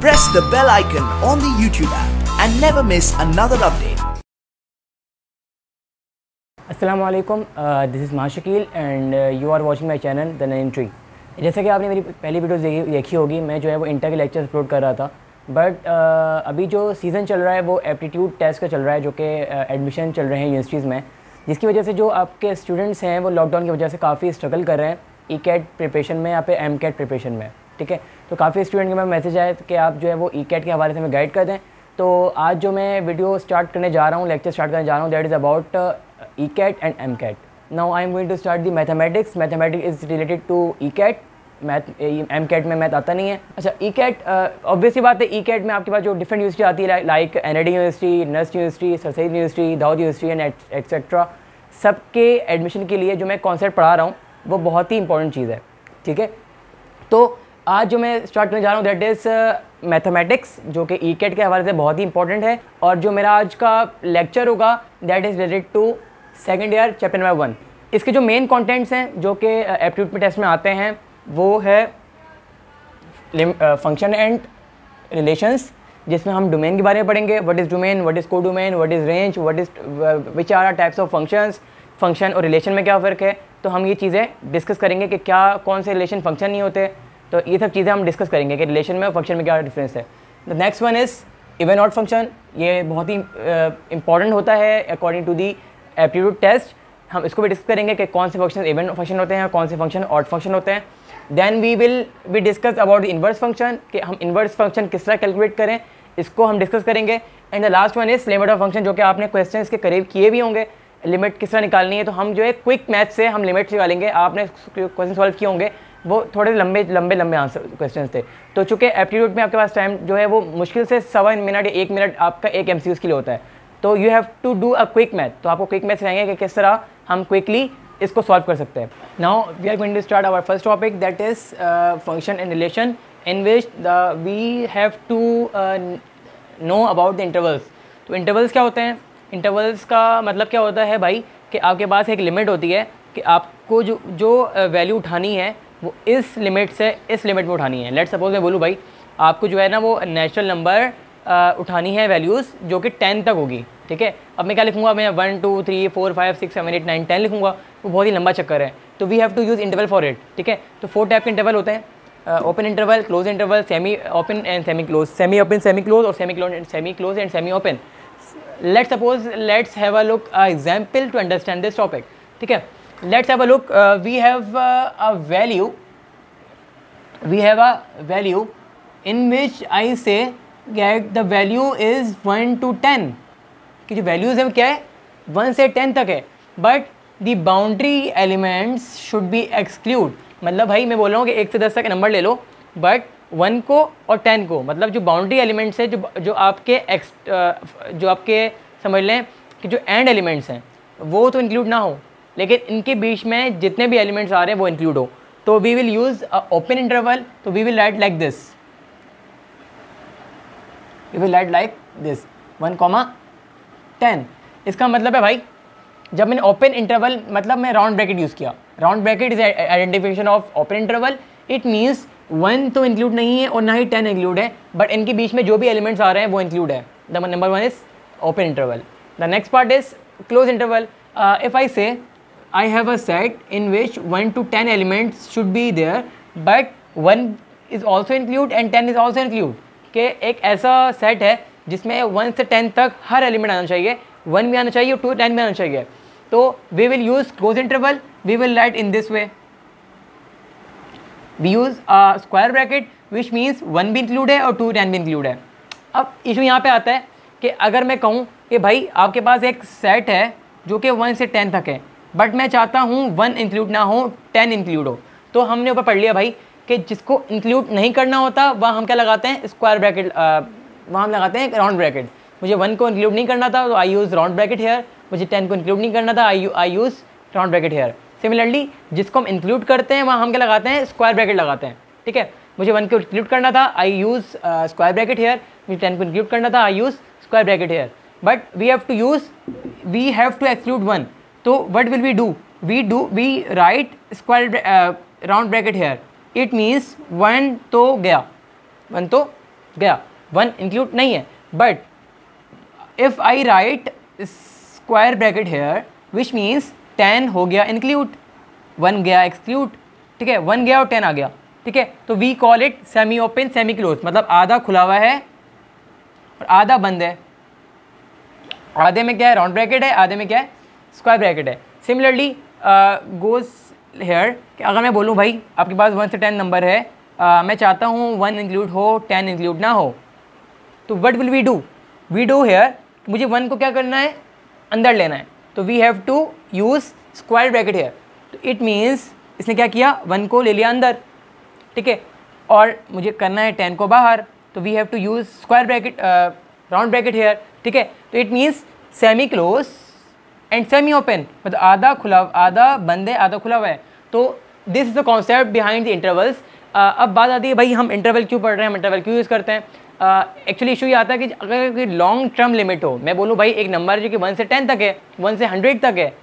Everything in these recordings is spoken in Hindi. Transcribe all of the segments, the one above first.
Press the bell icon on the YouTube app and never miss another update. अस्सलामु अलैकुम, दिस इज़ माशकील and you are watching my channel the nine tree. जैसे कि आपने मेरी पहली वीडियो देखी होगी, मैं जो है वो इंटर के लेक्चर अपलोड कर रहा था। बट अभी जो सीज़न चल रहा है वो एप्टीट्यूड टेस्ट का चल रहा है, जो कि एडमिशन चल रहे हैं यूनिवर्सिटीज़ में, जिसकी वजह से जो आपके स्टूडेंट्स हैं वो लॉकडाउन की वजह से काफ़ी स्ट्रगल कर रहे हैं ई कैट प्रिपरेशन में या फिर एम कैट प्रिपरेशन में। ठीक है, तो काफ़ी स्टूडेंट के मैं मैसेज आए कि आप जो है वो ई कैट के हवाले से हमें गाइड कर दें। तो आज जो मैं वीडियो स्टार्ट करने जा रहा हूँ, लेक्चर स्टार्ट करने जा रहा हूँ, that is about ECAT and MCAT. Now I am going to start the mathematics. Mathematics is related to ECAT. MCAT में मैथ आता नहीं है। अच्छा, ई कैट ऑब्वियसली बात है, ई कैट में आपके पास जो डिफरेंट यूनिवर्सिटी आती है like NID university, NUST university, sir Syed university, Dawood university and etcetera, सबके एडमिशन के लिए जो मैं कॉन्सेप्ट पढ़ा रहा हूँ वो बहुत ही इंपॉर्टेंट चीज़ है। ठीक है, तो आज जो मैं स्टार्ट करने जा रहा हूँ दैट इज़ मैथमेटिक्स, जो कि ई कैट के हवाले से बहुत ही इंपॉर्टेंट है। और जो मेरा आज का लेक्चर होगा that is related to second year chapter number 1। इसके जो मेन कंटेंट्स हैं जो कि एप्टीट्यूड टेस्ट में आते हैं वो है फंक्शन एंड रिलेशंस, जिसमें हम डोमेन के बारे में पढ़ेंगे। What is domain, what is codomain, what is range, what is which are types of functions, function और रिलेशन में क्या फ़र्क है। तो हम ये चीज़ें डिस्कस करेंगे कि क्या कौन से रिलेशन फंक्शन नहीं होते। तो ये सब चीज़ें हम डिस्कस करेंगे कि रिलेशन में और फंक्शन में क्या डिफरेंस है। The next one is even odd function. ये बहुत ही इंपॉर्टेंट होता है according to the aptitude test. हम इसको भी डिस्कस करेंगे कि कौन से फंक्शन इवन फंक्शन होते हैं, कौन से फंक्शन ऑड फंक्शन होते हैं। Then we will be discuss about the inverse function, कि हम इन्वर्स फंक्शन किस तरह कैलकुलेट करें, इसको हम डिस्कस करेंगे। And the last one is limit of function, जो कि आपने क्वेश्चन के करीब किए भी होंगे, लिमिट किस तरह निकालनी है। तो हम जो है क्विक मैथ से हम लिमिट निकालेंगे। आपने क्वेश्चन सॉल्व किए होंगे, वो थोड़े लंबे आंसर क्वेश्चन थे। तो चूँकि एप्टीट्यूड में आपके पास टाइम जो है वो मुश्किल से 1.25 मिनट या 1 मिनट आपका एक MCQ के लिए होता है। तो you have to do a quick math. तो आपको क्विक मैथ सिखाएंगे कि किस तरह हम क्विकली इसको सॉल्व कर सकते हैं। Now we are going to start our first topic that is function and relation, in which we have to know about the intervals. तो इंटरवल्स क्या होते हैं? इंटरवल्स का मतलब क्या होता है भाई, कि आपके पास एक लिमिट होती है कि आपको जो वैल्यू उठानी है वो इस लिमिट से इस लिमिट में उठानी है। लेट्स सपोज मैं बोलूँ भाई, आपको जो है ना वो नेचुरल नंबर उठानी है वैल्यूज़ जो कि 10 तक होगी। ठीक है, अब मैं क्या लिखूँगा, मैं 1 2 3 4 5 6 7 8 9 10 लिखूँगा, वो बहुत ही लंबा चक्कर है। तो we have to use interval for it. ठीक है, तो 4 टाइप के इंटरवल होते हैं, open interval, close interval, semi open and semi close, semi open semi close, और semi close and semi open. let's have a look example to understand this topic. ठीक है, let's have a look. We have a value in which I say that the value is 1 to 10, कि जो वैल्यूज़ है वो क्या है, 1 से 10 तक है। But the boundary elements should be exclude. मतलब भाई मैं बोल रहा हूँ कि 1 से 10 तक नंबर ले लो, बट 1 को और 10 को, मतलब जो बाउंड्री एलिमेंट्स है, जो आपके समझ लें कि जो एंड एलिमेंट्स हैं वो तो इंक्लूड ना हो, लेकिन इनके बीच में जितने भी एलिमेंट्स आ रहे हैं वो इंक्लूड हो। तो we will use open interval. तो we will write like this, 1, 10। इसका मतलब है भाई, जब मैंने ओपन इंटरवल मतलब मैं राउंड ब्रैकेट यूज़ किया। Round bracket is identification of open interval. It means 1 तो इंक्लूड नहीं है और ना ही 10 इंक्लूड है, बट इनके बीच में जो भी एलिमेंट्स आ रहे हैं वो इंक्लूड है। The number 1 is open interval. The next part is close interval. If I से I have a set in which 1 to 10 elements should be there, but 1 is also include and 10 is also include, कि एक ऐसा सेट है जिसमें 1 से 10 तक हर एलिमेंट आना चाहिए, 1 भी आना चाहिए और 2 10 भी आना चाहिए। तो we will use close interval. We will write in this way. We use a square bracket which means 1 भी include है और 2 10 भी include है। अब इशू यहाँ पे आता है कि अगर मैं कहूँ कि भाई आपके पास एक सेट है जो कि 1 से 10 तक है, बट मैं चाहता हूँ 1 इंक्लूड ना हो, 10 इंक्लूड हो। तो हमने ऊपर पढ़ लिया भाई कि जिसको इंक्लूड नहीं करना होता वहाँ हम क्या लगाते हैं, स्क्वायर ब्रैकेट, वहाँ हम लगाते हैं राउंड ब्रैकेट। मुझे 1 को इंक्लूड नहीं करना था तो I use round bracket here, मुझे 10 को इंक्लूड नहीं करना था I use round bracket here. Similarly जिसको हम इंक्लूड करते हैं वहाँ हम क्या लगाते हैं, स्क्वायर ब्रैकेट लगाते हैं। ठीक है, मुझे 1 को इंक्लूड करना था I use square bracket here, मुझे 10 को इंक्लूड करना था I use square bracket here. But we have to exclude 1। तो what will we do, we write square round bracket here. It means 1 तो गया, 1 तो गया, 1 इंक्लूड नहीं है. But if I write square bracket here which means 10 हो गया इंक्लूड, 1 गया एक्सक्लूड. ठीक है, 1 गया और 10 आ गया. ठीक है, तो we call it semi open semi close, मतलब आधा खुला हुआ है और आधा बंद है. आधे में क्या है, राउंड ब्रैकेट है, आधे में क्या है, स्क्वायर ब्रैकेट है. सिमिलरली गोज हेयर कि अगर मैं बोलूँ भाई आपके पास 1 से 10 नंबर है, मैं चाहता हूँ 1 इंक्लूड हो 10 इंक्लूड ना हो, तो what will we do here, मुझे 1 को क्या करना है, अंदर लेना है. तो we have to use square bracket here. तो इट मीन्स इसने क्या किया, 1 को ले लिया अंदर. ठीक है, और मुझे करना है 10 को बाहर, तो we have to use square bracket round bracket here. ठीक है, तो it means semi close and semi open, मतलब आधा खुला, आधा बंद है, आधा खुला हुआ है. तो this is the concept behind the intervals. अब बात आती है भाई हम इंटरवल क्यों पढ़ रहे हैं, हम इंटरवल क्यों यूज़ करते हैं. एक्चुअली इशू ये आता है कि अगर कोई लॉन्ग टर्म लिमिट हो, मैं बोलूँ भाई एक नंबर जो कि 1 से 10 तक है, 1 से 100 तक है,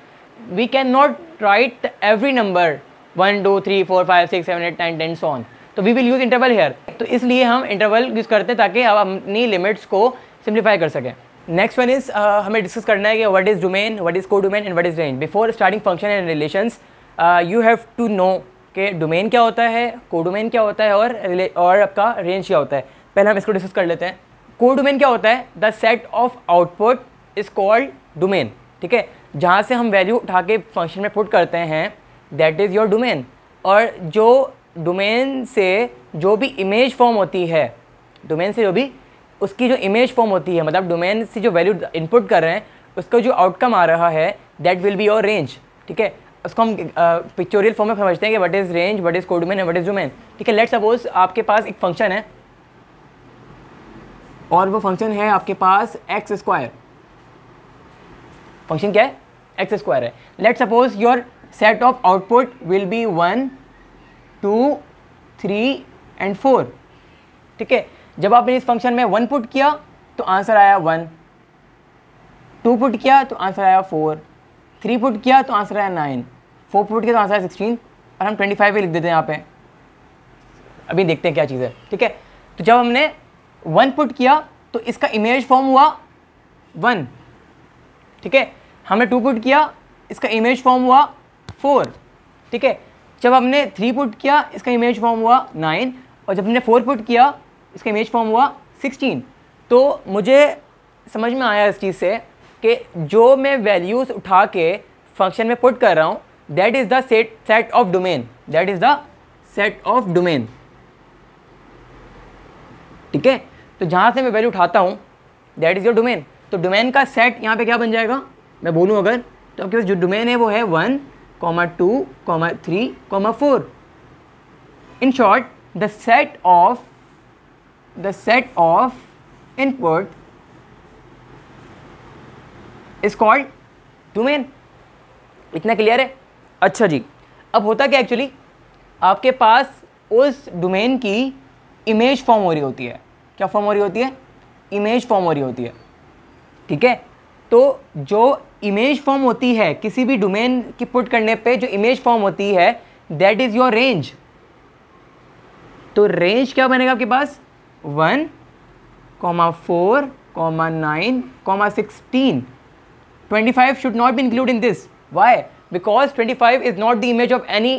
we can not write every number 1 2 3 4 5 6 7 8 9 10 so on. तो we will use interval here. तो इसलिए हम इंटरवल यूज़ करते हैं ताकि आप अपनी लिमिट्स को सिंप्लीफाई कर सकें. नेक्स्ट वन इज़ हमें डिस्कस करना है कि what is domain, what is codomain and what is range. Before starting function and relations you have to know कि डोमेन क्या होता है, कोडोमेन क्या होता है और आपका रेंज क्या होता है. पहले हम इसको डिस्कस कर लेते हैं. कोडोमेन क्या होता है, the set of output is called domain. ठीक है, जहाँ से हम वैल्यू उठा के फंक्शन में पुट करते हैं दैट इज़ योर डोमेन. और जो डोमेन से जो भी इमेज फॉर्म होती है, डोमेन से जो भी उसकी जो इमेज फॉर्म होती है, मतलब डोमेन से जो वैल्यू इनपुट कर रहे हैं उसका जो आउटकम आ रहा है that will be your range. ठीक है, उसको हम पिक्चोरियल फॉर्म में समझते हैं कि what is range, what is codomain and what is domain. ठीक है, लेट्स सपोज आपके पास एक फंक्शन है और वो फंक्शन है आपके पास एक्स स्क्वायर. फंक्शन क्या है, एक्स स्क्वायर है. Let's suppose your set of output will be 1 2 3 and 4. ठीक है, जब आपने इस फंक्शन में 1 पुट किया तो आंसर आया 1, 2 पुट किया तो आंसर आया 4, 3 पुट किया तो आंसर आया 9, 4 पुट किया तो आंसर आया 16 और हम 25 भी लिख देते हैं यहाँ पे. अभी देखते हैं क्या चीज़ है. ठीक है, तो जब हमने 1 पुट किया तो इसका इमेज फॉर्म हुआ 1. ठीक है, हमने 2 पुट किया, इसका इमेज फॉर्म हुआ 4. ठीक है, जब हमने 3 पुट किया इसका इमेज फॉर्म हुआ 9 और जब हमने 4 पुट किया इसका इमेज फॉर्म हुआ 16. तो मुझे समझ में आया इस चीज़ से कि जो मैं वैल्यूज़ उठा के फंक्शन में पुट कर रहा हूँ that is the set of domain, that is the set of domain. ठीक है, तो जहाँ से मैं वैल्यू उठाता हूँ दैट इज़ योर डोमेन. तो डोमेन का सेट यहाँ पे क्या बन जाएगा, मैं बोलूँ अगर, तो आपके पास जो डोमेन है वो है 1 2 3 4. In short the set of input is called domain. इतना क्लियर है. अच्छा जी, अब होता क्या एक्चुअली, आपके पास उस डोमेन की इमेज फॉर्म हो रही होती है. क्या फॉर्म हो रही होती है, इमेज फॉर्म हो रही होती है. ठीक है, तो जो इमेज फॉर्म होती है किसी भी डोमेन की पुट करने पे जो इमेज फॉर्म होती है दैट इज़ योर रेंज. तो रेंज क्या बनेगा आपके पास, 1 4 9 16. 25 should not be included in this. Why? Because 25 is not the image of any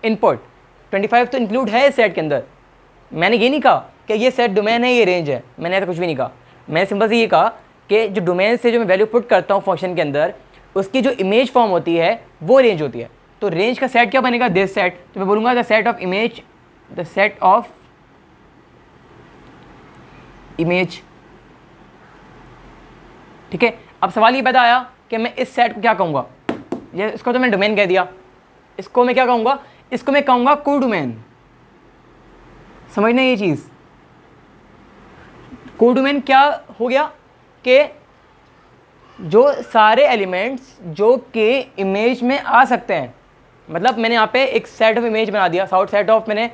input. 25 तो इंक्लूड है सेट के अंदर. मैंने ये नहीं कहा कि ये सेट डोमेन है, ये रेंज है, मैंने ऐसा कुछ भी नहीं कहा. मैंने सिंपल से ये कहा कि जो डोमेन से जो मैं वैल्यू पुट करता हूँ फंक्शन के अंदर उसकी जो इमेज फॉर्म होती है वो रेंज होती है. तो रेंज का सेट क्या बनेगा, दिस सेट. तो मैं बोलूँगा द सेट ऑफ इमेज. ठीक है, अब सवाल ये पैदा आया कि मैं इस सेट को क्या कहूँगा. ये इसको तो मैं डोमेन कह दिया, इसको मैं क्या कहूँगा, इसको मैं कहूँगा कोडोमेन. समझना ये चीज़, कोडोमेन क्या हो गया कि जो सारे एलिमेंट्स जो कि इमेज में आ सकते हैं, मतलब मैंने यहाँ पे एक सेट ऑफ इमेज बना दिया, सेट ऑफ मैंने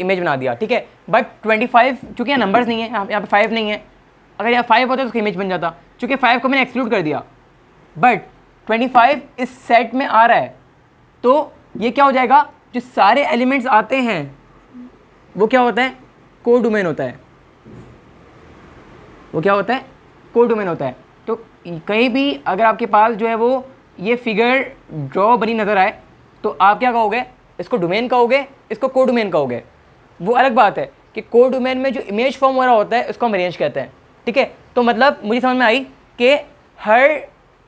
इमेज बना दिया. ठीक है, बट 25 चूँकि यहाँ नंबर्स नहीं है, यहाँ पे 5 नहीं है. अगर यहाँ 5 होता तो उसका इमेज बन जाता. चूँकि 5 को मैंने एक्सक्लूड कर दिया, बट 25 इस सेट में आ रहा है, तो ये क्या हो जाएगा, जो सारे एलिमेंट्स आते हैं वो क्या होता है, कोडोमेन होता है, वो क्या होता है, कोडोमेन होता है। तो कहीं भी अगर आपके पास जो है वो ये फिगर ड्रॉ बनी नज़र आए तो आप क्या कहोगे, इसको डोमेन कहोगे, इसको कोडोमेन कहोगे। वो अलग बात है कि कोडोमेन में जो इमेज फॉर्म हो रहा होता है उसको हम रेंज कहते हैं, ठीक है। तो मतलब मुझे समझ में आई कि हर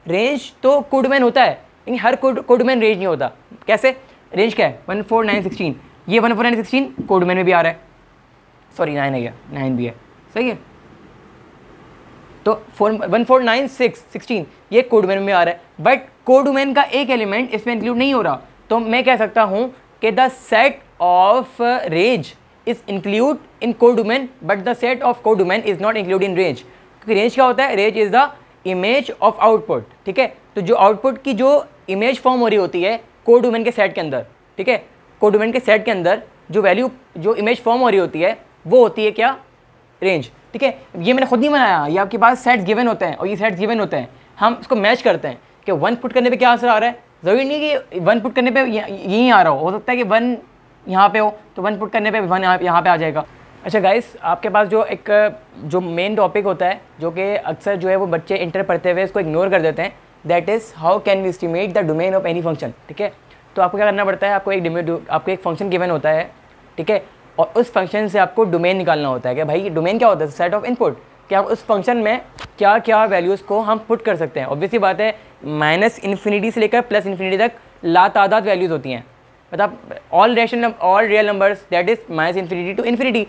रेंज तो कोडोमेन होता है, लेकिन हर कोडोमेन रेंज नहीं होता। कैसे, रेंज क्या है 14916, ये 14916 कोडोमेन में भी आ रहा है, सॉरी 9 है, ये 9 भी है, सही है। तो 14916 ये कोडोमेन में आ रहा है, बट कोडोमेन का एक एलिमेंट इसमें इंक्लूड नहीं हो रहा। तो मैं कह सकता हूँ कि the set of range is include in codomain but the set of codomain is not include in range. क्योंकि रेंज क्या होता है, range is the image of output, ठीक है। तो जो आउटपुट की जो इमेज फॉर्म हो रही होती है कोडोमेन के सेट के अंदर, ठीक है, कोडोमेन के सेट के अंदर जो वैल्यू जो इमेज फॉर्म हो रही होती है वो होती है क्या, रेंज, ठीक है। ये मैंने खुद नहीं बनाया, ये आपके पास सेट्स गिवन होते हैं और ये सेट्स गिवन होते हैं, हम इसको मैच करते हैं कि 1 पुट करने पे क्या आंसर आ रहा है। ज़रूरी नहीं कि 1 पुट करने पे यहीं आ रहा हो सकता है कि 1 यहाँ पे हो तो 1 पुट करने पे 1 यहाँ पे आ जाएगा। अच्छा गाइस, आपके पास जो एक जो मेन टॉपिक होता है जो कि अक्सर जो है वो बच्चे इंटर पढ़ते हुए इसको इग्नोर कर देते हैं, that is how can we estimate the domain of any function, ठीक है। तो आपको क्या करना पड़ता है, आपको एक फंक्शन गिवन होता है, ठीक है, और उस फंक्शन से आपको डोमेन निकालना होता है कि भाई डोमेन क्या होता है, सेट ऑफ इनपुट, कि आप उस फंक्शन में क्या क्या वैल्यूज़ को हम पुट कर सकते हैं। ऑब्वियसली बात है -इन्फिनिटी से लेकर +इन्फिनिटी तक लातादाद वैल्यूज़ होती हैं, मतलब all real numbers that is -minus infinity to infinity.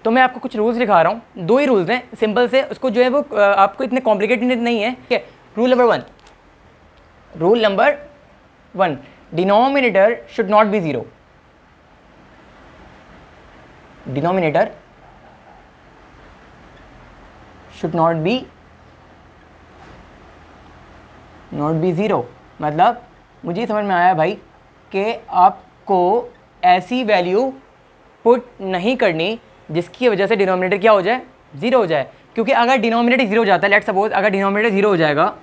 तो मैं आपको कुछ रूल्स दिखा रहा हूँ, 2 ही रूल्स हैं सिंपल से, उसको जो है वो आपको इतने कॉम्प्लिकेटेड नहीं है, ठीक है। Rule number 1 denominator should not B 0, denominator should not B 0। मतलब मुझे समझ में आया भाई कि आपको ऐसी वैल्यू पुट नहीं करनी जिसकी वजह से डिनोमिनेटर क्या हो जाए, 0 हो जाए। क्योंकि अगर डिनोमिनेटर 0 हो जाता है, लेट्स सपोज अगर डिनोमिनेटर 0 हो जाएगा,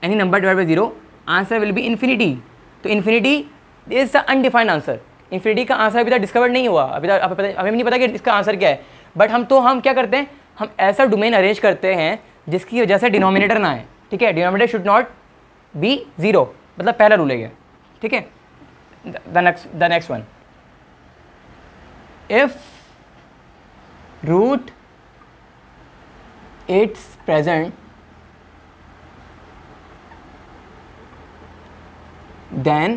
any number divide by 0, answer will be infinity. तो infinity is the undefined answer, infinity का आंसर अभी तक डिस्कवर नहीं हुआ, अभी तक हमें नहीं पता कि इसका आंसर क्या है। बट हम क्या करते हैं, हम ऐसा डोमेन अरेंज करते हैं जिसकी वजह से डिनोमिनेटर ना आए, ठीक है। डिनोमिनेटर शुड नॉट बी 0, मतलब पहला रूल है ये, ठीक है। The next one, if root it's present then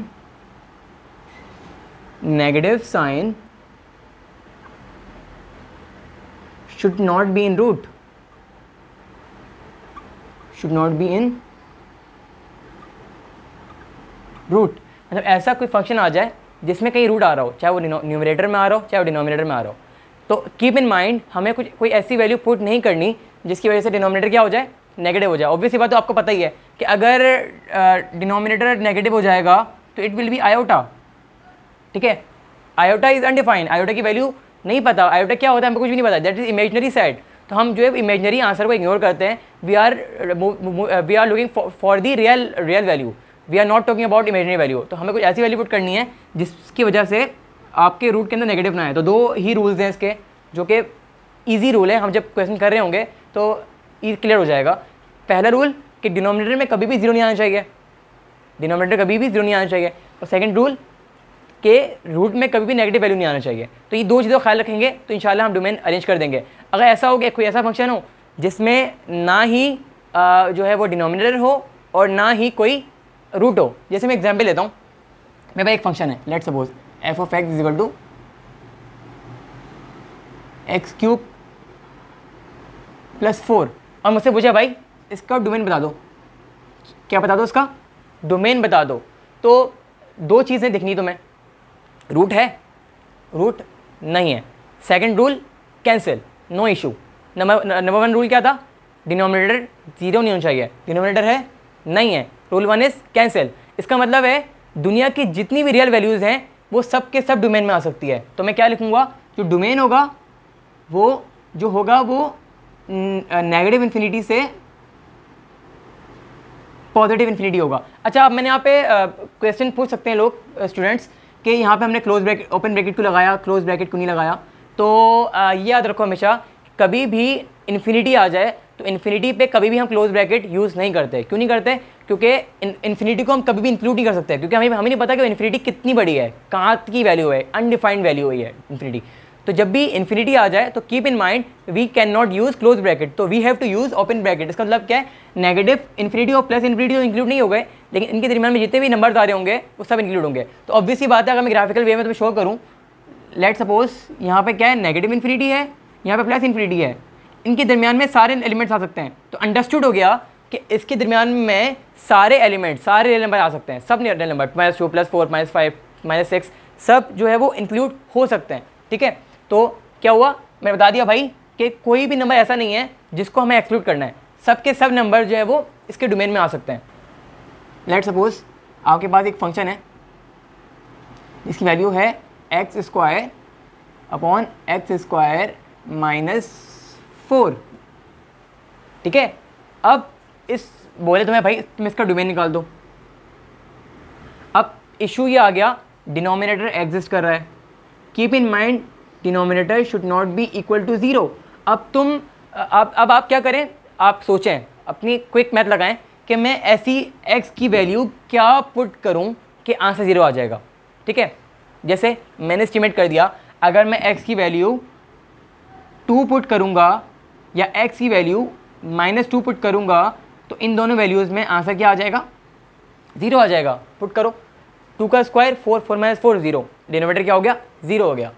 negative sign should not be in root, should not be in root। मतलब ऐसा कोई फंक्शन आ जाए जिसमें कहीं रूट आ रहा हो, चाहे वो न्यूमरेटर में आ रहा हो चाहे वो डिनोमिनेटर में आ रहा हो। तो कीप इन माइंड हमें कोई ऐसी वैल्यू पुट नहीं करनी जिसकी वजह से डिनोमिनेटर क्या हो जाए, नेगेटिव हो जाए। ऑब्वियसली बात तो आपको पता ही है कि अगर डिनोमिनेटर नेगेटिव हो जाएगा तो इट विल बी आयोटा, ठीक है। आयोटा इज अनडिफाइंड, आयोटा की वैल्यू नहीं पता, आयोटा क्या होता है हमें कुछ भी नहीं पता, दैट इज इमेजनरी सेट। तो हम जो है इमेजनरी आंसर को इग्नोर करते हैं, we are looking for the real value, we are not talking about imaginary value. तो हमें कुछ ऐसी वैल्यू पुट करनी है जिसकी वजह से आपके रूट के अंदर नेगेटिव ना आए। तो 2 ही रूल्स हैं इसके, जो कि ईजी रूल है, हम जब क्वेश्चन कर रहे होंगे तो क्लियर हो जाएगा। पहला रूल कि डिनोमिनेटर में कभी भी 0 नहीं आना चाहिए, डिनोमिनेटर कभी भी 0 नहीं आना चाहिए। और सेकंड रूल के रूट में कभी भी नेगेटिव वैल्यू नहीं आना चाहिए। तो ये 2 चीज़ों का ख्याल रखेंगे तो इंशाल्लाह हम डोमेन अरेंज कर देंगे। अगर ऐसा हो कि कोई ऐसा फंक्शन हो जिसमें ना ही जो है वो डिनोमिनेटर हो और ना ही कोई रूट हो, जैसे मैं एग्जाम्पल लेता हूँ, मेरे पास एक फंक्शन है, let's suppose f of x is equal to x³ + 4, और मुझसे पूछा भाई इसका डोमेन बता दो, क्या बता दो, इसका डोमेन बता दो। तो 2 चीज़ें दिखनी तुम्हें, रूट है, रूट नहीं है। Second rule cancel, no issue. Number 1 rule क्या था, डिनोमिनेटर 0 नहीं होना चाहिए, डिनोमिनेटर है नहीं है, रूल 1 इज़ कैंसिल। इसका मतलब है दुनिया की जितनी भी रियल वैल्यूज़ हैं वो सब के सब डोमेन में आ सकती है। तो मैं क्या लिखूँगा, जो डोमेन होगा वो नेगेटिव इन्फिनिटी से पॉजिटिव इन्फिनिटी होगा। अच्छा, अब मैंने यहाँ पे क्वेश्चन पूछ सकते हैं लोग स्टूडेंट्स कि यहाँ पे हमने क्लोज ब्रैकेट ओपन ब्रैकेट क्यों लगाया, क्लोज ब्रैकेट क्यों नहीं लगाया। तो ये याद रखो हमेशा, कभी भी इन्फिनिटी आ जाए तो इन्फिनिटी पे कभी भी हम क्लोज ब्रैकेट यूज़ नहीं करते। क्यों नहीं करते? क्योंकि इन्फिनिटी को हम कभी भी इंक्लूड नहीं कर सकते, क्योंकि हमें नहीं पता कि इन्फिनिटी कितनी बड़ी है, कहाँ की वैल्यू है, अनडिफाइंड वैल्यू है इन्फिनिटी। तो जब भी इन्फिनिटी आ जाए तो keep in mind we can not use close bracket, तो we have to use open bracket. इसका मतलब क्या है? नेगेटिव इन्फिनिटी और प्लस इन्फिनिटी तो इंक्लूड नहीं हो गए, लेकिन इनके दरमियान में जितने भी नंबर्स आ रहे होंगे वो सब इंक्लूड होंगे। तो ऑब्वियस ही बात है, अगर मैं ग्राफिकल वे में तुम्हें शो करूँ, लेट सपोज यहाँ पे क्या है, नेगेटिव इन्फिनिटी है, यहाँ पे प्लस इन्फिनिटी है, इनके दरमियान में सारे एलिमेंट्स आ सकते हैं। तो अंडरस्टूड हो गया कि इसके दरमियान में सारे एलिमेंट, सारे रियल नंबर आ सकते हैं, सब रियल नंबर -2 +4 -5 -6 सब जो है वो इंक्लूड हो सकते हैं। ठीक है, तो क्या हुआ, मैं बता दिया भाई कि कोई भी नंबर ऐसा नहीं है जिसको हमें एक्सक्लूड करना है, सब के सब नंबर जो है वो इसके डोमेन में आ सकते हैं। लेट सपोज आपके पास एक फंक्शन है जिसकी वैल्यू है x² अपॉन x² -4। ठीक है, अब इस बोले तुम्हें भाई तुम इसका डोमेन निकाल दो। अब इशू ये आ गया, डिनोमिनेटर एग्जिस्ट कर रहा है, keep in mind denominator should not be equal to 0। अब तुम अब आप क्या करें, आप सोचें, अपनी क्विक मैथ लगाएं कि मैं ऐसी x की वैल्यू क्या पुट करूं कि आंसर 0 आ जाएगा। ठीक है, जैसे मैंने एस्टिमेट कर दिया, अगर मैं x की वैल्यू 2 पुट करूंगा या x की वैल्यू -2 पुट करूंगा तो इन दोनों वैल्यूज़ में आंसर क्या आ जाएगा? 0 आ जाएगा। पुट करो, 2 का स्क्वायर 4, 4 - 4 0, डिनोमिनेटर क्या हो गया? 0 हो गया।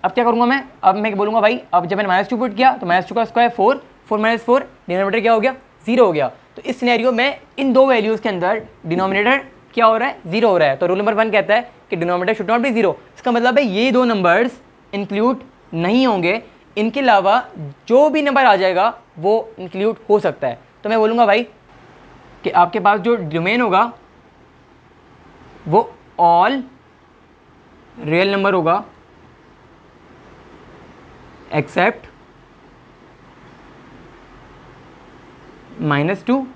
अब क्या करूंगा मैं? अब मैं बोलूँगा भाई, अब जब मैंने -2 पुट किया तो -2 का स्क्वायर 4, 4 - 4, डिनोमिनेटर क्या हो गया? 0 हो गया। तो इस सिनेरियो में इन दो वैल्यूज़ के अंदर डिनोमिनेटर क्या हो रहा है? 0 हो रहा है। तो रूल नंबर 1 कहता है कि डिनोमिनेटर शुड नॉट बी 0। इसका मतलब है ये दो नंबर्स इंक्लूड नहीं होंगे, इनके अलावा जो भी नंबर आ जाएगा वो इंक्लूड हो सकता है। तो मैं बोलूँगा भाई कि आपके पास जो डोमेन होगा वो ऑल रियल नंबर होगा एक्सेप्ट -2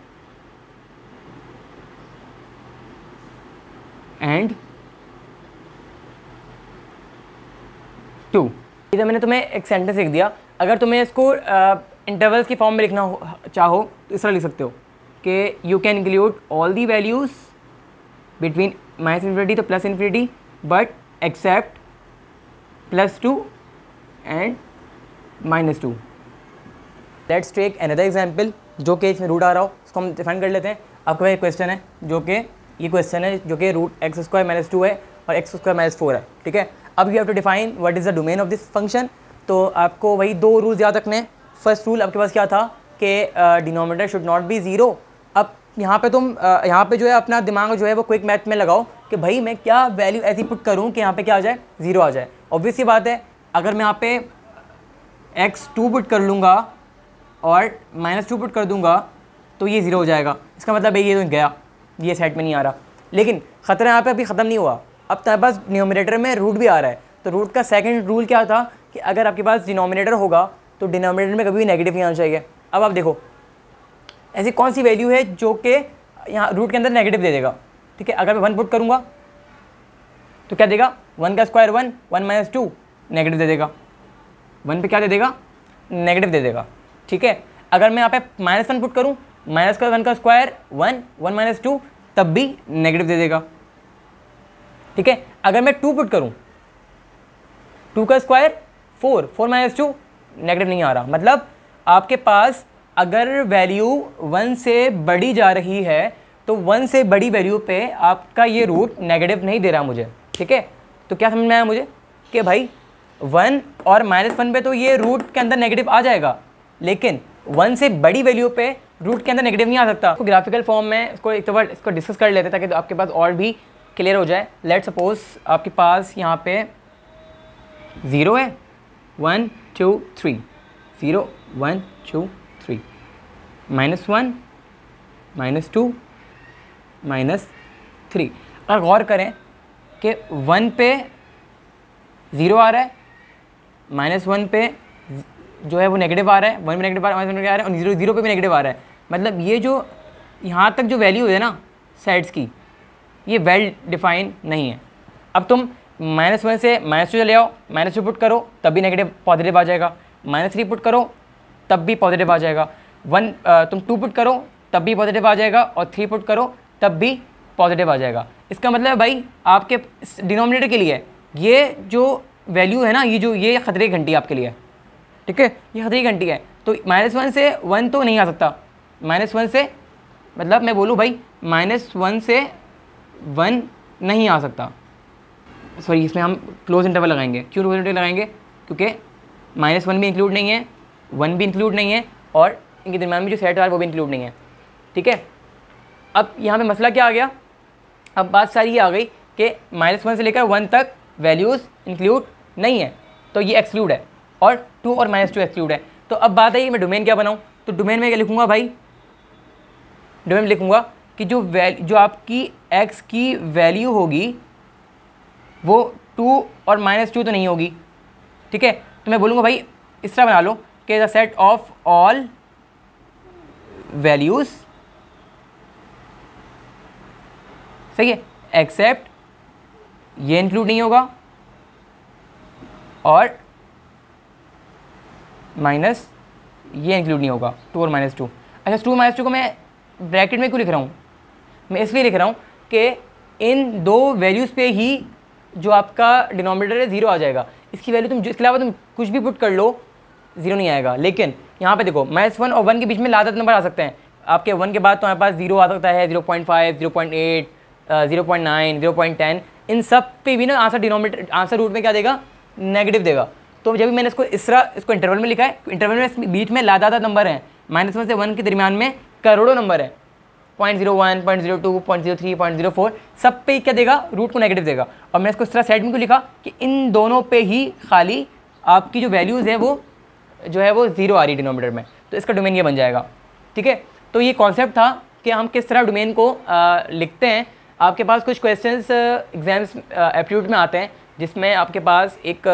एंड 2। इधर मैंने तुम्हें एक सेंटेंस लिख दिया, अगर तुम्हें इसको इंटरवल्स की फॉर्म में लिखना चाहो तो इस तरह लिख सकते हो कि you can include all the values between -∞ to +∞, but except +2 and -2। Let's take another example, जो कि इसमें रूट आ रहा हो उसको हम डिफाइन कर लेते हैं। आपके पास एक क्वेश्चन है जो कि रूट x² -2 है और x² -4 है। ठीक है, अब you have to define what is the domain of this function. तो आपको वही दो रूल्स याद रखने हैं। फर्स्ट रूल आपके पास क्या था कि डिनोमिनेटर शुड नॉट बी 0। अब यहाँ पे तुम यहाँ पे जो है अपना दिमाग जो है वो क्विक मैथ में लगाओ कि भाई मैं क्या वैल्यू ऐसी पुट करूँ कि यहाँ पे क्या आ जाए? 0 आ जाए। ऑब्वियस सी बात है, अगर मैं यहाँ पे x2 पुट कर लूँगा और -2 पुट कर दूँगा तो ये 0 हो जाएगा। इसका मतलब है ये तो गया, ये सेट में नहीं आ रहा। लेकिन ख़तरा यहाँ पे अभी ख़त्म नहीं हुआ, अब तुम्हारे पास डिनोमिनेटर में रूट भी आ रहा है। तो रूट का सेकंड रूल क्या था कि अगर आपके पास डिनोमिनेटर होगा तो डिनोमिनेटर में कभी भी नेगेटिव नहीं आना चाहिए। अब आप देखो ऐसी कौन सी वैल्यू है जो कि यहाँ रूट के अंदर नेगेटिव दे देगा। ठीक है, अगर मैं 1 पुट करूँगा तो क्या देगा? 1 का स्क्वायर 1, 1 - 2 नेगेटिव दे देगा। 1 पे क्या दे देगा? नेगेटिव दे देगा। ठीक है, अगर मैं यहाँ पे -1 पुट करूँ, -1 का स्क्वायर 1, 1 - 2 तब भी नेगेटिव दे देगा। ठीक है, अगर मैं 2 पुट करूँ, 2 का स्क्वायर 4, 4 - 2 नेगेटिव नहीं आ रहा। मतलब आपके पास अगर वैल्यू 1 से बड़ी जा रही है तो 1 से बड़ी वैल्यू पे आपका ये रूट नेगेटिव नहीं दे रहा मुझे। ठीक है, तो क्या समझ में आया मुझे कि भाई 1 और -1 पे तो ये रूट के अंदर नेगेटिव आ जाएगा, लेकिन 1 से बड़ी वैल्यू पे रूट के अंदर नेगेटिव नहीं आ सकता। तो ग्राफिकल फॉर्म में इसको एक बार इसको डिस्कस कर लेते हैं ताकि आपके पास और भी क्लियर हो जाए। लेट सपोज आपके पास यहाँ पे 0 है, 1 2 3, 0 1 2 3, -1 -2 -3। अगर गौर करें कि 1 पे 0 आ रहा है, -1 पे जो है वो नेगेटिव आ रहा है, 1 में नेगेटिव आ रहा है, -1 में आ रहा है, और 0 पे भी नेगेटिव आ रहा है। मतलब ये जो यहाँ तक जो वैल्यू है ना साइड्स की, ये वेल डिफाइन नहीं है। अब तुम -1 से -2 चले आओ, -2 पुट करो तब भी नेगेटिव पॉजिटिव आ जाएगा, -3 पुट करो तब भी पॉजिटिव आ जाएगा, तुम 2 पुट करो तब भी पॉजिटिव आ जाएगा, और 3 पुट करो तब भी पॉजिटिव आ जाएगा। इसका मतलब है भाई आपके डिनोमिनेटर के लिए ये जो वैल्यू है ना, ये खतरे की घंटी आपके लिए, ठीक है, ये खतरे की घंटी है। तो -1 से 1 तो नहीं आ सकता, -1 से मतलब मैं बोलूँ भाई -1 से 1 नहीं आ सकता, सॉरी इसमें हम क्लोज इंटरवल लगाएंगे। क्यों क्लोज इंटरवल लगाएंगे? क्योंकि -1 भी इंक्लूड नहीं है, 1 भी इंक्लूड नहीं है, और इनके दरम्यान में जो सेट आ रहा है वो भी इंक्लूड नहीं है, ठीक है। अब यहाँ पे मसला क्या आ गया? अब बात सारी ये आ गई कि -1 से लेकर 1 तक वैल्यूज़ इंक्लूड नहीं है, तो ये एक्सक्लूड है, और 2 और -2 एक्सक्लूड है। तो अब बात है मैं डोमेन क्या बनाऊँ? तो डोमेन में क्या लिखूँगा भाई? डोमेन में लिखूँगा कि जो आपकी x की वैल्यू होगी वो 2 और -2 तो नहीं होगी, ठीक है। तो मैं बोलूँगा भाई इस तरह बना लो कि the set of all values, सही है, एक्सेप्ट ये इंक्लूड नहीं होगा और माइनस ये इंक्लूड नहीं होगा, 2 और -2। अच्छा 2 -2 को मैं ब्रैकेट में क्यों लिख रहा हूँ? मैं इसलिए लिख रहा हूँ कि इन दो वैल्यूज़ पे ही जो आपका डिनोमिनेटर है 0 आ जाएगा। इसकी वैल्यू तुम इसके अलावा तुम कुछ भी पुट कर लो 0 नहीं आएगा। लेकिन यहाँ पे देखो -1 और 1 के बीच में लादत नंबर आ सकते हैं। आपके 1 के बाद तो हमारे पास 0 आ सकता है, 0.5, 0.8, 0.9, 0.10, इन सब पे भी ना आंसर रूट में क्या देगा? नेगेटिव देगा। तो जब भी मैंने इसको इंटरवल में लिखा है, इंटरवल में बीच में लादाता नंबर है, -1 से 1 के दरमियान में करोड़ों नंबर है, 0.01, 0.02, 0.03, 0.04, सब पे क्या देगा? रूट को नेगेटिव देगा। और मैंने इसको इस तरह साइड में क्यों लिखा कि इन दोनों पे ही खाली आपकी जो वैल्यूज़ है वो जो है वो 0 आ रही है डिनोमिनेटर में, तो इसका डोमेन ये बन जाएगा, ठीक है। तो ये कॉन्सेप्ट था कि हम किस तरह डोमेन को लिखते हैं। आपके पास कुछ क्वेश्चंस एग्जाम्स एप्टीट्यूड में आते हैं जिसमें आपके पास एक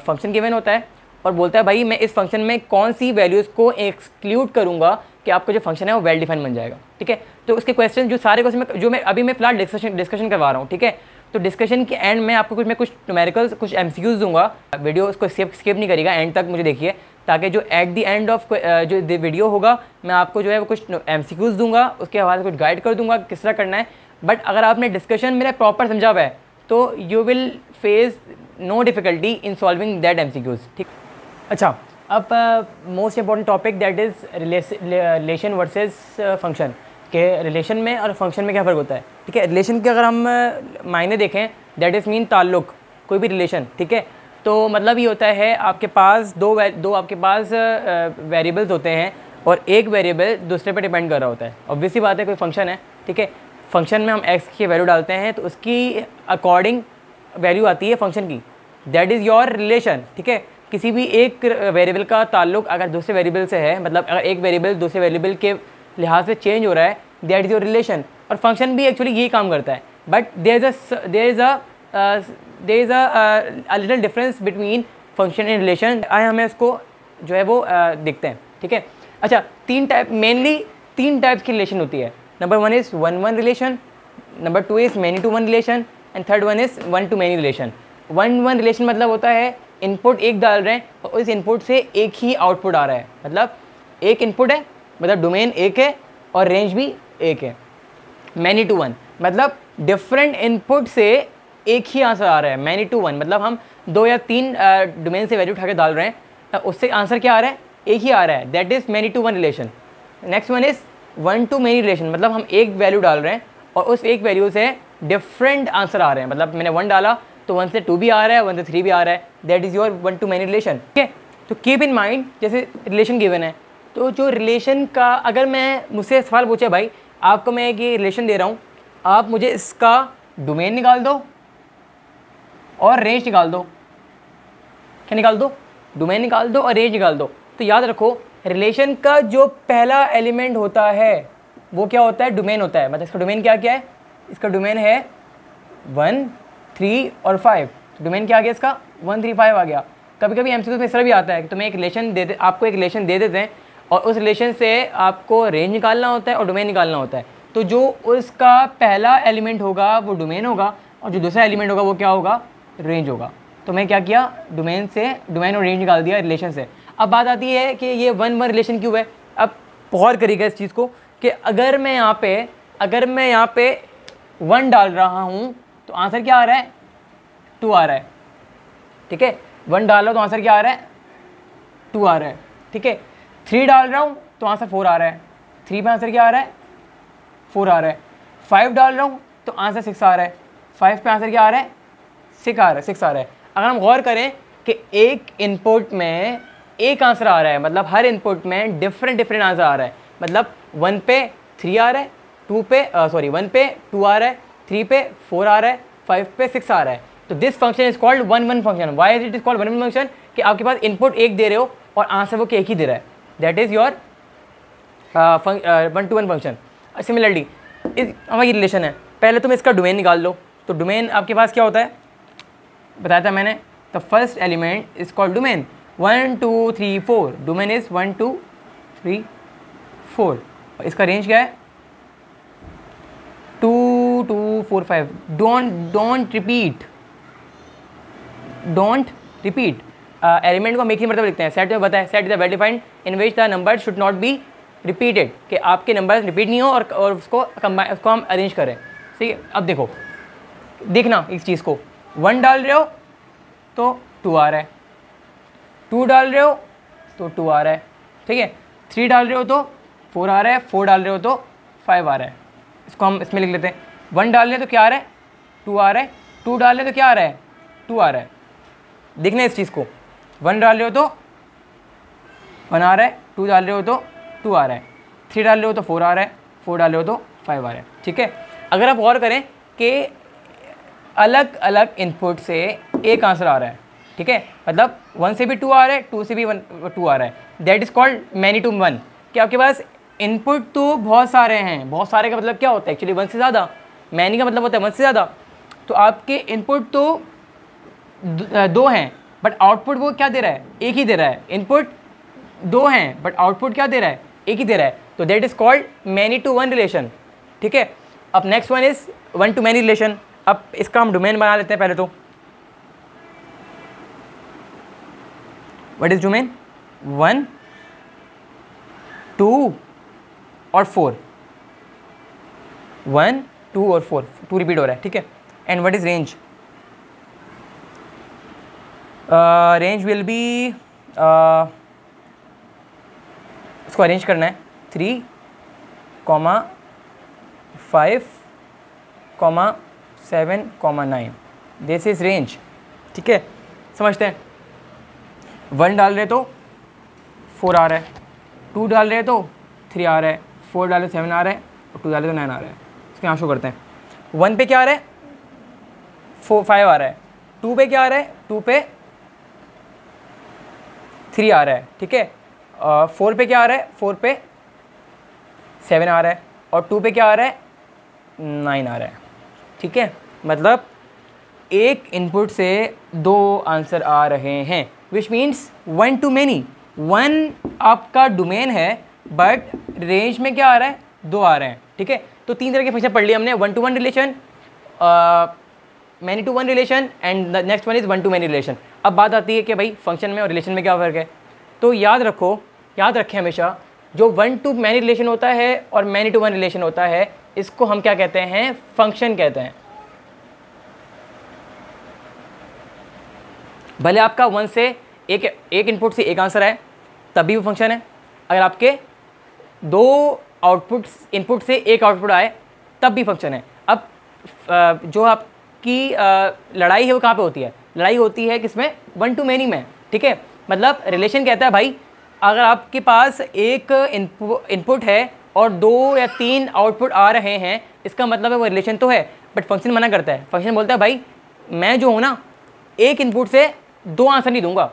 फंक्शन गिवन होता है और बोलता है भाई मैं इस फंक्शन में कौन सी वैल्यूज़ को एक्सक्लूड करूँगा कि आपका जो फंक्शन है वो वेल डिफाइन बन जाएगा, ठीक है। तो उसके क्वेश्चन जो सारे क्वेश्चन जो मैं अभी फिलहाल डिस्कशन करवा रहा हूँ, ठीक है। तो डिस्कशन के एंड में आपको कुछ न्यूमेरिकल्स, कुछ MCQs दूंगा। वीडियो उसको स्किप नहीं करेगा, एंड तक मुझे देखिए, ताकि जो एट द एंड ऑफ जो वीडियो होगा मैं आपको जो है वो कुछ MCQs दूंगा, उसके हवाले से कुछ गाइड कर दूंगा किस तरह करना है। बट अगर आपने डिस्कशन मेरा प्रॉपर समझा हुआ है तो you will face no difficulty in solving that MCQs, ठीक। अच्छा, अब most important topic that is relation versus function, के रिलेशन में और फंक्शन में क्या फ़र्क होता है, ठीक है। रिलेशन के अगर हम मायने देखें, दैट इज़ मीन ताल्लुक़, कोई भी रिलेशन, ठीक है। तो मतलब ये होता है आपके पास दो आपके पास वेरिएबल्स होते हैं और एक वेरिएबल दूसरे पर डिपेंड कर रहा होता है। ऑब्वियसली बात है, कोई फंक्शन है, ठीक है। फंक्शन में हम x की वैल्यू डालते हैं तो उसकी अकॉर्डिंग वैल्यू आती है फंक्शन की, दैट इज़ योर रिलेशन, ठीक है। किसी भी एक वेरिएबल का ताल्लुक अगर दूसरे वेरिएबल से है, मतलब अगर एक वेरिएबल दूसरे वेरिएबल के लिहाज से चेंज हो रहा है, दैट इज़ योर रिलेशन। और फंक्शन भी एक्चुअली यही काम करता है, but there is a little difference between function and relation. आए हमें उसको जो है वो देखते हैं, ठीक है। अच्छा, मेनली तीन टाइप्स की रिलेशन होती है। Number 1 is 1-1 relation, number 2 is many-to-one relation, and third 1 is 1-to-many relation. 1-1 relation मतलब होता है इनपुट एक डाल रहे हैं और उस इनपुट से एक ही आउटपुट आ रहा है, मतलब एक इनपुट है, मतलब डोमेन एक है और रेंज भी एक है। many-to-one मतलब डिफरेंट इनपुट से एक ही आंसर आ रहा है। many-to-one मतलब हम 2 या 3 डोमेन से वैल्यू उठा के डाल रहे हैं, उससे आंसर क्या आ रहा है? एक ही आ रहा है, that is many-to-one relation. Next 1 is 1-to-many relation, मतलब हम एक वैल्यू डाल रहे हैं और उस एक वैल्यू से डिफरेंट आंसर आ रहे हैं, मतलब मैंने 1 डाला तो 1 से 2 भी आ रहा है, 1 से 3 भी आ रहा है, that is your 1-to-many relation, ठीक है। तो कीप इन माइंड, जैसे रिलेशन गिवन है तो जो रिलेशन का अगर मैं मुझसे सवाल पूछे भाई आपको मैं एक ये रिलेशन दे रहा हूँ, आप मुझे इसका डोमेन निकाल दो और रेंज निकाल दो। क्या निकाल दो? डोमेन निकाल दो और रेंज निकाल दो। तो याद रखो रिलेशन का जो पहला एलिमेंट होता है वो क्या होता है? डोमेन होता है। मतलब इसका डोमेन क्या है? इसका डोमेन है 1, 3 और 5। तो डोमेन क्या आ गया इसका? 1, 3, 5 आ गया। कभी कभी MCQ में इस तरह भी आता है कि तुम्हें एक रिलेशन आपको एक रिलेशन दे देते हैं और उस रिलेशन से आपको रेंज निकालना होता है और डोमेन निकालना होता है। तो जो उसका पहला एलिमेंट होगा वो डोमेन होगा और जो दूसरा एलिमेंट होगा वो क्या होगा? रेंज होगा। तो मैं क्या किया, डोमेन और रेंज निकाल दिया रिलेशन से। अब बात आती है कि ये 1-1 रिलेशन क्यों है। अब गौर करिएगा इस चीज़ को कि अगर मैं यहाँ पे 1 डाल रहा हूँ तो आंसर क्या आ रहा है, 2 आ रहा है। ठीक है, 1 डाल रहा हूँ तो आंसर क्या आ रहा है, 2 आ रहा है। ठीक है, 3 डाल रहा हूँ तो आंसर 4 आ रहा है। 3 पे आंसर क्या आ रहा है, 4 आ रहा है। 5 डाल रहा हूँ तो आंसर 6 आ रहा है। 5 पे आंसर क्या आ रहा है, 6 आ रहा है। अगर हम गौर करें कि एक इनपुट में एक आंसर आ रहा है, मतलब हर इनपुट में डिफरेंट आंसर आ रहा है। मतलब 1 पे 3 आ रहा है, 1 पे 2 आ रहा है, 3 पे 4 आ रहा है, 5 पे 6 आ रहा है। तो this function is called 1-1 function. Why is it is called 1-1 function? कि आपके पास इनपुट एक दे रहे हो और आंसर वो एक ही दे रहा है। That is your 1-to-1 function. Similarly हमारी रिलेशन है, पहले तुम इसका डोमेन निकाल लो। तो डोमेन आपके पास क्या होता है, बताया था मैंने। The first element is called domain. 1 2 3 4, domain is 1 2 3 4। इसका रेंज क्या है, 2 2 4 5। Don't repeat. एलिमेंट को हम एक ही मतलब लिखते हैं। सेट में बताया, set is well defined in which the number should not be repeated, कि आपके नंबर रिपीट नहीं हो और उसको हम अरेंज करें। ठीक है, अब देखना इस चीज़ को। 1 डाल रहे हो तो 2 आ रहा है, 2 डाल रहे हो तो 2 आ रहा है। ठीक है, 3 डाल रहे हो तो 4 आ रहा है, 4 डाल रहे हो तो 5 आ रहा है। इसको हम इसमें लिख लेते हैं। 1 डाल रहे हैं तो क्या आ रहा है, 2 आ रहा है। 2 डाल रहे हैं तो क्या आ रहा है, 2 आ रहा है। देखना इस चीज़ को, 1 डाल रहे हो तो 1 आ रहा है, 2 डाल रहे हो तो 2 आ रहा है, 3 डाल रहे हो तो 4 आ रहा है, 4 डाल रहे हो तो 5 आ रहा है। ठीक है, अगर आप गौर करें कि अलग अलग इनपुट से एक आंसर आ रहा है। ठीक है, मतलब 1 से भी 2 आ रहा है, 2 से भी 2 आ रहा है। That is called many to 1। कि आपके पास इनपुट तो बहुत सारे हैं, बहुत सारे का मतलब क्या होता है, एक्चुअली 1 से ज़्यादा। मैनी का मतलब होता है 1 से ज़्यादा। तो आपके इनपुट तो 2 हैं, बट आउटपुट वो क्या दे रहा है, एक ही दे रहा है। इनपुट 2 हैं बट आउटपुट क्या दे रहा है, एक ही दे रहा है। तो that is called many to 1 relation. ठीक है, अब next one is 1 to many relation. अब इसका हम डोमेन बना लेते हैं पहले तो। व्हाट इज डोमेन, 1 2 और 4। 1 2 और 4, 2 रिपीट हो रहा है। ठीक है, and what is range, range will be, इसको अरेंज करना है 3, 5, 7, 9। This is range. ठीक है, समझते हैं। 1 डाल रहे तो 4 आ रहा है, 2 डाल रहे तो 3 आ रहा है, 4 डाले 7 आ रहा है, और 2 डाले तो 9 आ रहा है। इसके यहाँ शो करते हैं। 1 पे क्या आ रहा है, 5 आ रहा है। 2 पे क्या आ रहा है, 2 पे 3 आ रहा है। ठीक है, 4 पे क्या आ रहा है, 4 पे 7 आ रहा है, और 2 पे क्या आ रहा है, 9 आ रहा है। ठीक है, मतलब एक इनपुट से 2 आंसर आ रहे हैं, विच मीन्स 1 to many। 1 आपका डोमेन है बट रेंज में क्या आ रहा है, 2 आ रहे हैं। ठीक है, तो 3 तरह के फंक्शन पढ़ लिए हमने, 1 to 1 relation, many to 1 relation, and the next one is 1 to many relation. अब बात आती है कि भाई फंक्शन में और रिलेशन में क्या फ़र्क है। तो याद रखें हमेशा, जो 1 to many रिलेशन होता है और मैनी टू 1 रिलेशन होता है, इसको हम क्या कहते हैं, फंक्शन कहते हैं। भले आपका 1 से एक इनपुट से एक आंसर है तब भी वो फंक्शन है। अगर आपके 2 इनपुट से एक आउटपुट आए तब भी फंक्शन है। अब जो आपकी लड़ाई है वो कहाँ पे होती है, लड़ाई होती है किसमें, 1 to many में। ठीक है, मतलब रिलेशन कहता है भाई अगर आपके पास एक इनपुट है और 2 या 3 आउटपुट आ रहे हैं, इसका मतलब है वो रिलेशन तो है। बट फंक्शन मना करता है, फंक्शन बोलता है भाई मैं जो हूँ ना, एक इनपुट से 2 आंसर नहीं दूंगा,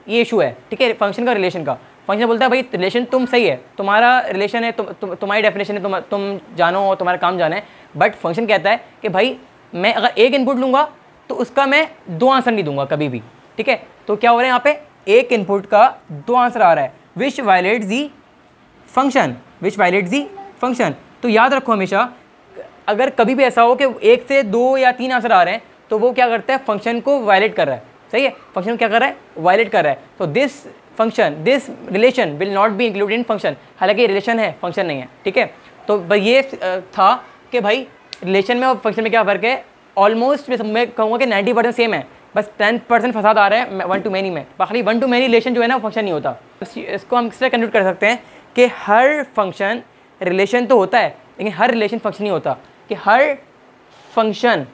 ये इशू है। ठीक है, फंक्शन का रिलेशन का। फंक्शन बोलता है भाई रिलेशन तुम सही है, तुम्हारा रिलेशन है, तुम्हारी डेफिनेशन है, तुम जानो, तुम्हारा काम जाना है। बट फंक्शन कहता है कि भाई मैं अगर एक इनपुट लूँगा तो उसका मैं 2 आंसर नहीं दूंगा कभी भी। ठीक है, तो क्या हो रहा है यहाँ पे, एक इनपुट का 2 आंसर आ रहा है, विच वायलेट्स दी फंक्शन। तो याद रखो हमेशा, अगर कभी भी ऐसा हो कि 1 से 2 या 3 आंसर आ रहे हैं तो वो क्या करता है, फंक्शन को वायलेट कर रहा है, सही है, फंक्शन क्या कर रहा है, वायलेट कर रहा है। तो this function, this relation will not be included in function, हालांकि रिलेशन है, फंक्शन नहीं है, ठीक है। तो भाई ये था कि भाई रिलेशन में और फंक्शन में क्या फ़र्क है। ऑलमोस्ट मैं कहूँगा कि 90% सेम है, बस 10% फसाद आ रहा है वन टू मैनी में। बाकी वन टू मैनी रिलेशन जो है ना वो फंक्शन नहीं होता। इसको हम किस तरह कन्वर्ट कर सकते हैं कि हर फंक्शन रिलेशन तो होता है लेकिन हर रिलेशन फंक्शन नहीं होता, कि हर फंक्शन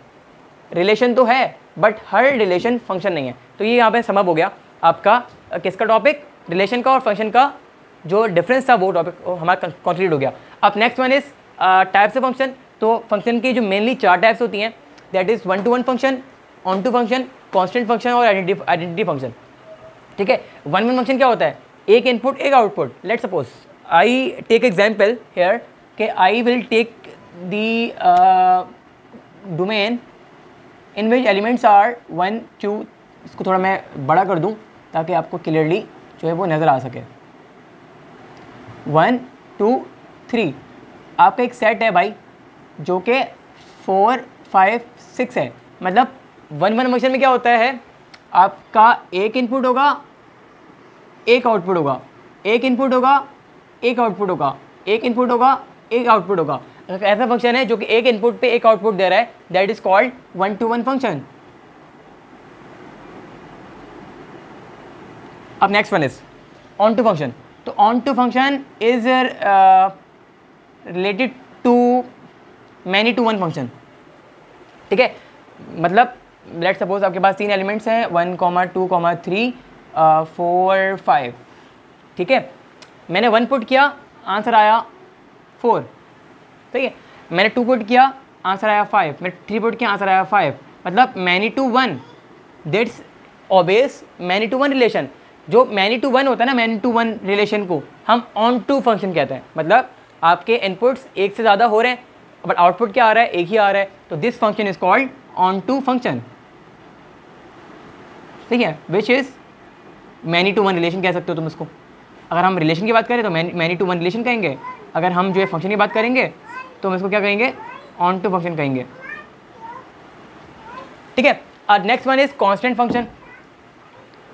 रिलेशन तो है बट हर रिलेशन फंक्शन नहीं है। तो ये यहाँ पे समझ हो गया आपका किसका टॉपिक, रिलेशन का और फंक्शन का जो डिफरेंस था वो टॉपिक हमारा कंप्लीट हो गया। अब next one is types of function. तो फंक्शन की जो मेनली 4 टाइप्स होती हैं, that is one to one function, onto function, constant function और आइडेंटिटी फंक्शन, ठीक है। वन वन फंक्शन क्या होता है, एक इनपुट एक output. Let suppose I take example here कि I will take the domain in which elements are 1 2, इसको थोड़ा मैं बड़ा कर दूं ताकि आपको क्लियरली जो है वो नज़र आ सके। 1 2 3 आपका एक सेट है भाई जो कि 4 5 6 है। मतलब वन वन फंक्शन में क्या होता है, आपका एक इनपुट होगा एक आउटपुट होगा, एक इनपुट होगा एक आउटपुट होगा, एक इनपुट होगा एक आउटपुट होगा। ऐसा फंक्शन है जो कि एक इनपुट पे एक आउटपुट दे रहा है, that is called one to one function. अब next one is onto function. तो onto function is related to many to one function, ठीक है। मतलब लेट सपोज आपके पास 3 एलिमेंट्स हैं 1 2 3 4 5, ठीक है। मैंने 1 पुट किया आंसर आया 4, ठीक है। मैंने 2 पुट किया आंसर आया 5, मैंने 3 पुट किया आंसर आया 5। मतलब many to one, that's obvious many to one relation. जो मैनी टू वन होता है ना, मैनी टू वन रिलेशन को हम ऑन टू फंक्शन कहते हैं। मतलब आपके इनपुट्स एक से ज़्यादा हो रहे हैं बट आउटपुट क्या आ रहा है, एक ही आ रहा है। तो this function is called onto function, ठीक है, which is many to one relation कह सकते हो तुम इसको। अगर हम रिलेशन की बात करें तो मैनी टू वन रिलेशन कहेंगे, अगर हम जो है फंक्शन की बात करेंगे तो हम इसको क्या कहेंगे, ऑन टू फंक्शन कहेंगे, ठीक है। और next one is constant function.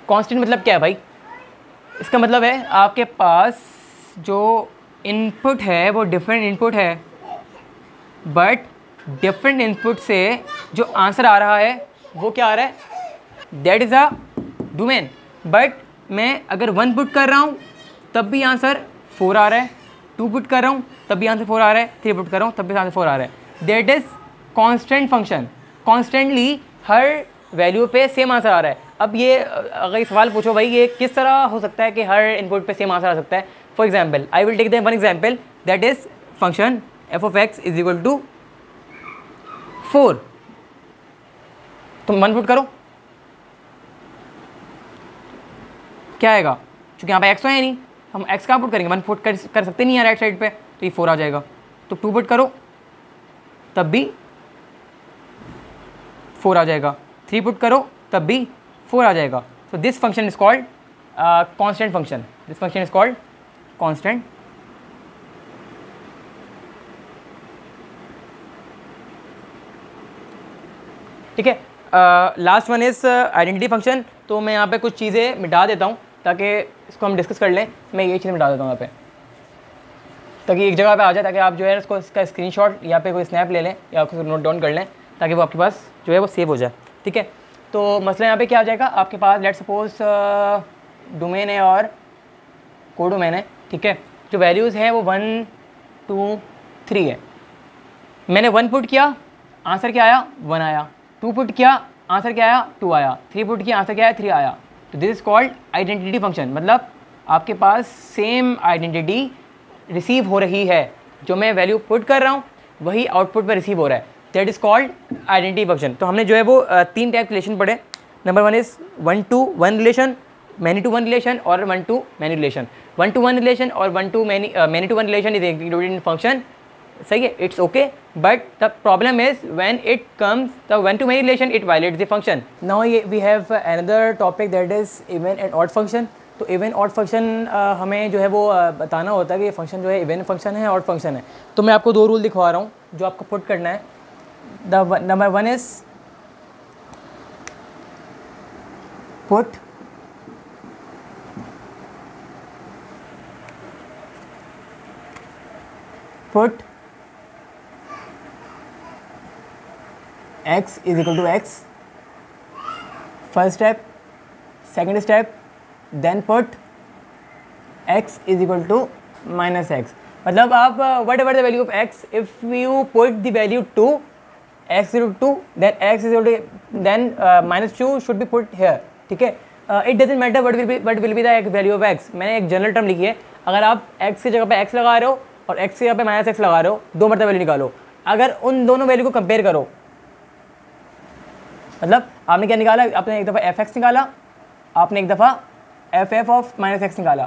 Constant मतलब क्या है भाई, इसका मतलब है आपके पास जो इनपुट है वो डिफरेंट इनपुट है बट डिफरेंट इनपुट से जो आंसर आ रहा है वो क्या आ रहा है, that is a domain. But मैं अगर 1 पुट कर रहा हूँ तब भी आंसर 4 आ रहा है, 2 पुट कर रहा हूँ तब भी आंसर 4 आ रहा है, 3 पुट कर रहा हूँ तब भी आंसर 4 आ रहा है। That is constant function. Constantly her value पे सेम आंसर आ रहा है। अब ये अगर ये सवाल पूछो भाई ये किस तरह हो सकता है कि हर इनपुट पे सेम आंसर आ सकता है। For example I will take the one example, that is function F of X is equal to 4। तुम 1 पुट करो क्या आएगा, क्योंकि यहाँ पे एक्स तो है नहीं, हम एक्स का पुट करेंगे, 1 पुट कर सकते नहीं है राइट साइड पे, तो ये 4 आ जाएगा। तो 2 पुट करो तब भी 4 आ जाएगा, 3 पुट करो तब भी 4 आ जाएगा। So this function is called constant function. This function is called constant. ठीक है, last one is identity function. तो मैं यहाँ पे कुछ चीज़ें मिटा देता हूँ ताकि इसको हम डिस्कस कर लें। मैं ये चीज़ें मिटा देता हूँ यहाँ पे ताकि एक जगह पे आ जाए, ताकि आप जो है इसको इसका स्क्रीनशॉट या पे कोई स्नैप ले लें या उसको नोट डाउन कर लें ताकि वो आपके पास जो है वो सेव हो जाए। ठीक है, तो मसला यहाँ पे क्या आ जाएगा, आपके पास लेट सपोज डोमेन है और को डोमेन है। ठीक है, जो वैल्यूज़ हैं वो 1 2 3 है। मैंने 1 पुट किया आंसर क्या आया, 1 आया। 2 पुट किया आंसर क्या आया, 2 आया। 3 पुट किया आंसर क्या आया, 3 आया। तो this is called identity function. मतलब आपके पास सेम आइडेंटिटी रिसीव हो रही है, जो मैं वैल्यू पुट कर रहा हूँ वही आउटपुट पर रिसीव हो रहा है। That is called identity function. तो हमने जो है वो 3 टाइप रिलेशन पढ़े। Number 1 is 1 to 1 relation, many to one relation और 1 to many relation. 1 to 1 relation और 1 to many to one relation is included in function. सही है, it's okay, but the problem is when it comes the 1 to many relation it violates the function. Now we have another topic that is even and odd function. तो इवन ऑड फंक्शन हमें जो है वो बताना होता है कि ये फंक्शन जो है इवन फंक्शन है, ऑड फंक्शन है। तो मैं आपको 2 रूल दिखवा रहा हूँ जो आपको पुट करना है। The number 1 is put x is equal to x, first step, second step, then put x is equal to minus x. मतलब आप whatever the value of x, if you put the value 2, x is equal to 2, then x is equal to then minus 2 should be put here. ठीक है, it doesn't matter what will be the value of x. मैंने एक जनरल टर्म लिखी है, अगर आप x की जगह पे x लगा रहे हो और x की जगह पे माइनस x लगा रहे हो, दो मरतबा वैल्यू निकालो. अगर उन दोनों वैल्यू को कंपेयर करो, मतलब आपने क्या निकाला, आपने एक दफ़ा एफ एक्स निकाला, आपने एक दफ़ा F F of minus x निकाला.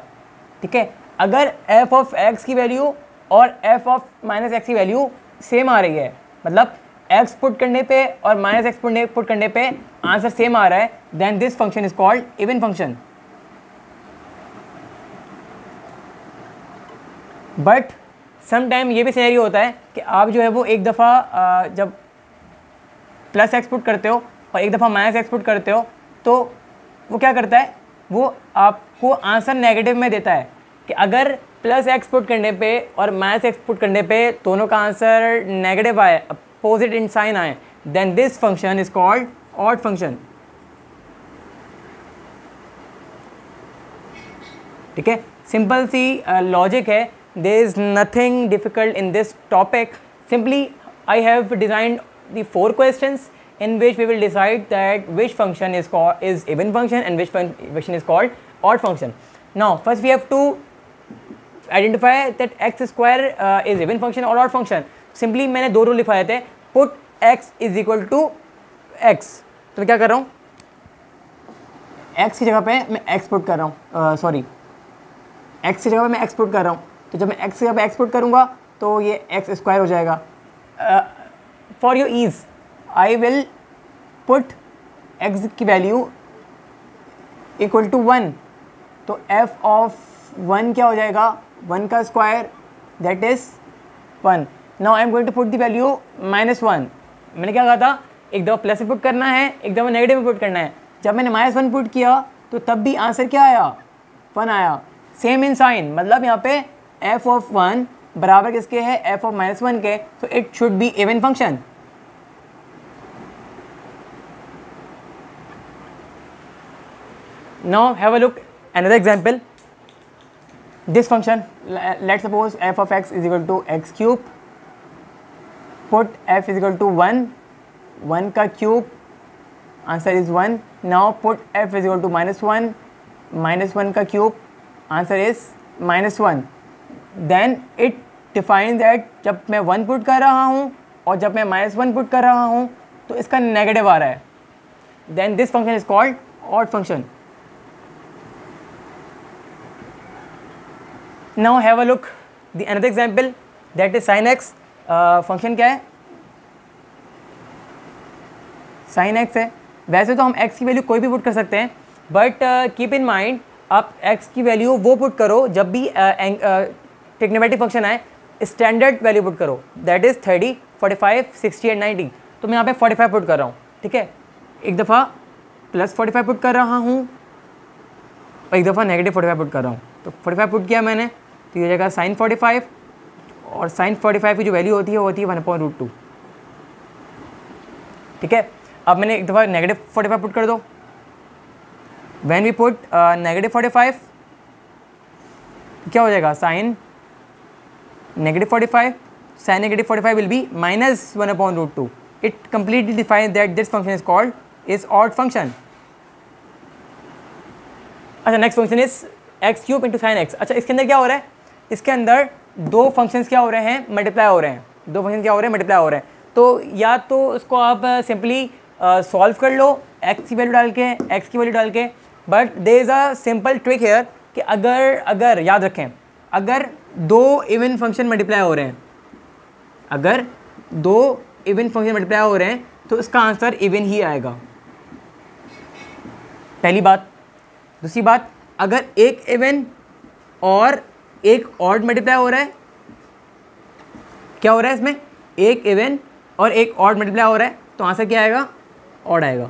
ठीक है, अगर एफ ऑफ एक्स की वैल्यू और एफ ऑफ माइनस एक्स की वैल्यू सेम आ रही है, मतलब एक्स पुट करने पे और माइनस एक्स पुट करने पे आंसर सेम आ रहा है, then this function is called even function. But some time ये भी सिनेरियो होता है कि आप जो है वो एक दफ़ा जब प्लस एक्स पुट करते हो और एक दफ़ा माइनस एक्स पुट करते हो, तो वो क्या करता है, वो आपको आंसर नेगेटिव में देता है कि अगर प्लस एक्स पुट करने पे और माइनस एक्स पुट करने पे दोनों का आंसर नेगेटिव आए, अपोजिट इन साइन आए, then this function is called odd function. ठीक है, सिंपल सी लॉजिक है. There is nothing difficult in this topic. Simply I have designed the 4 questions in which we will decide that which function is even function and which function is called odd function. Now first we have to identify that x square is even function or odd function. Simply मैंने दो रूल लिखवाए थे, put x is equal to x. तो मैं क्या कर रहा हूँ, x की जगह पे मैं x पुट कर रहा हूँ, सॉरी x की जगह पे मैं x पुट कर रहा हूँ. तो जब मैं x की जगह पे x पुट करूँगा तो ये x स्क्वायर हो जाएगा. For your ease, I will put x की वैल्यू इक्वल टू 1. तो f ऑफ 1 क्या हो जाएगा, 1 का square, that is 1. Now I am going to put the value -1. मैंने क्या कहा था, एक दफ़ा प्लस में पुट करना है, एक दफ़ा नेगेटिव में पुट करना है. जब मैंने -1 पुट किया तो तब भी आंसर क्या आया, 1 आया. सेम इन साइन, मतलब यहाँ पे f ऑफ 1 बराबर किसके है, f ऑफ -1 के. तो it should be even function. Now have a look another example. This function, let's suppose f of x is equal to x cube. Put f is equal to 1, 1 का cube, answer is 1. Now put f is equal to -1, -1 का cube, answer is -1. Then it defines that जब मैं 1 पुट कर रहा हूँ और जब मैं -1 पुट कर रहा हूँ तो इसका नेगेटिव आ रहा है. Then this function is called odd function. Now have a look the another example, that is sin x. Function क्या है, sin x है. वैसे तो हम x की वैल्यू कोई भी पुट कर सकते हैं, बट कीप इन माइंड आप x की वैल्यू वो पुट करो जब भी ट्रिग्नोमेट्रिक फंक्शन आए, स्टैंडर्ड वैल्यू पुट करो, दैट इज़ 30, 45, 60 एंड 90. तो मैं यहाँ पे 45 पुट कर रहा हूँ. ठीक है, एक दफ़ा प्लस 45 पुट कर रहा हूँ और एक दफ़ा नेगेटिव 45 पुट कर रहा हूँ. तो 45 पुट किया मैंने, तो ये जगह sin 45, और sin 45 की जो वैल्यू होती है वो होती है 1/√2. ठीक है, अब मैंने एक दफ़ा नेगेटिव 45 पुट कर दो. व्हेन वी पुट नेगेटिव 45 क्या हो जाएगा, sin negative 45, sin negative 45 will be -1/√2. It completely defines that this function is called odd function. अच्छा, next function is x³ into sine x. अच्छा, इसके अंदर क्या हो रहा है, इसके अंदर दो फंक्शंस क्या हो रहे हैं, मल्टीप्लाई हो रहे हैं. दो फंक्शन क्या हो रहे हैं, मल्टीप्लाई हो रहे हैं. तो या तो उसको आप सिंपली सॉल्व कर लो x की वैल्यू डाल के, x की वैल्यू डाल के. But there is a simple trick here कि अगर याद रखें, अगर दो इवन फंक्शन मल्टीप्लाई हो रहे हैं, अगर दो इवन फंक्शन मल्टीप्लाई हो रहे हैं तो इसका आंसर इवन ही आएगा. पहली बात. दूसरी बात, अगर एक इवन और एक ऑड मल्टीप्लाई हो रहा है, क्या हो रहा है इसमें, एक इवन और एक ऑड मल्टीप्लाई हो रहा है, तो आंसर क्या आएगा, ऑड आएगा.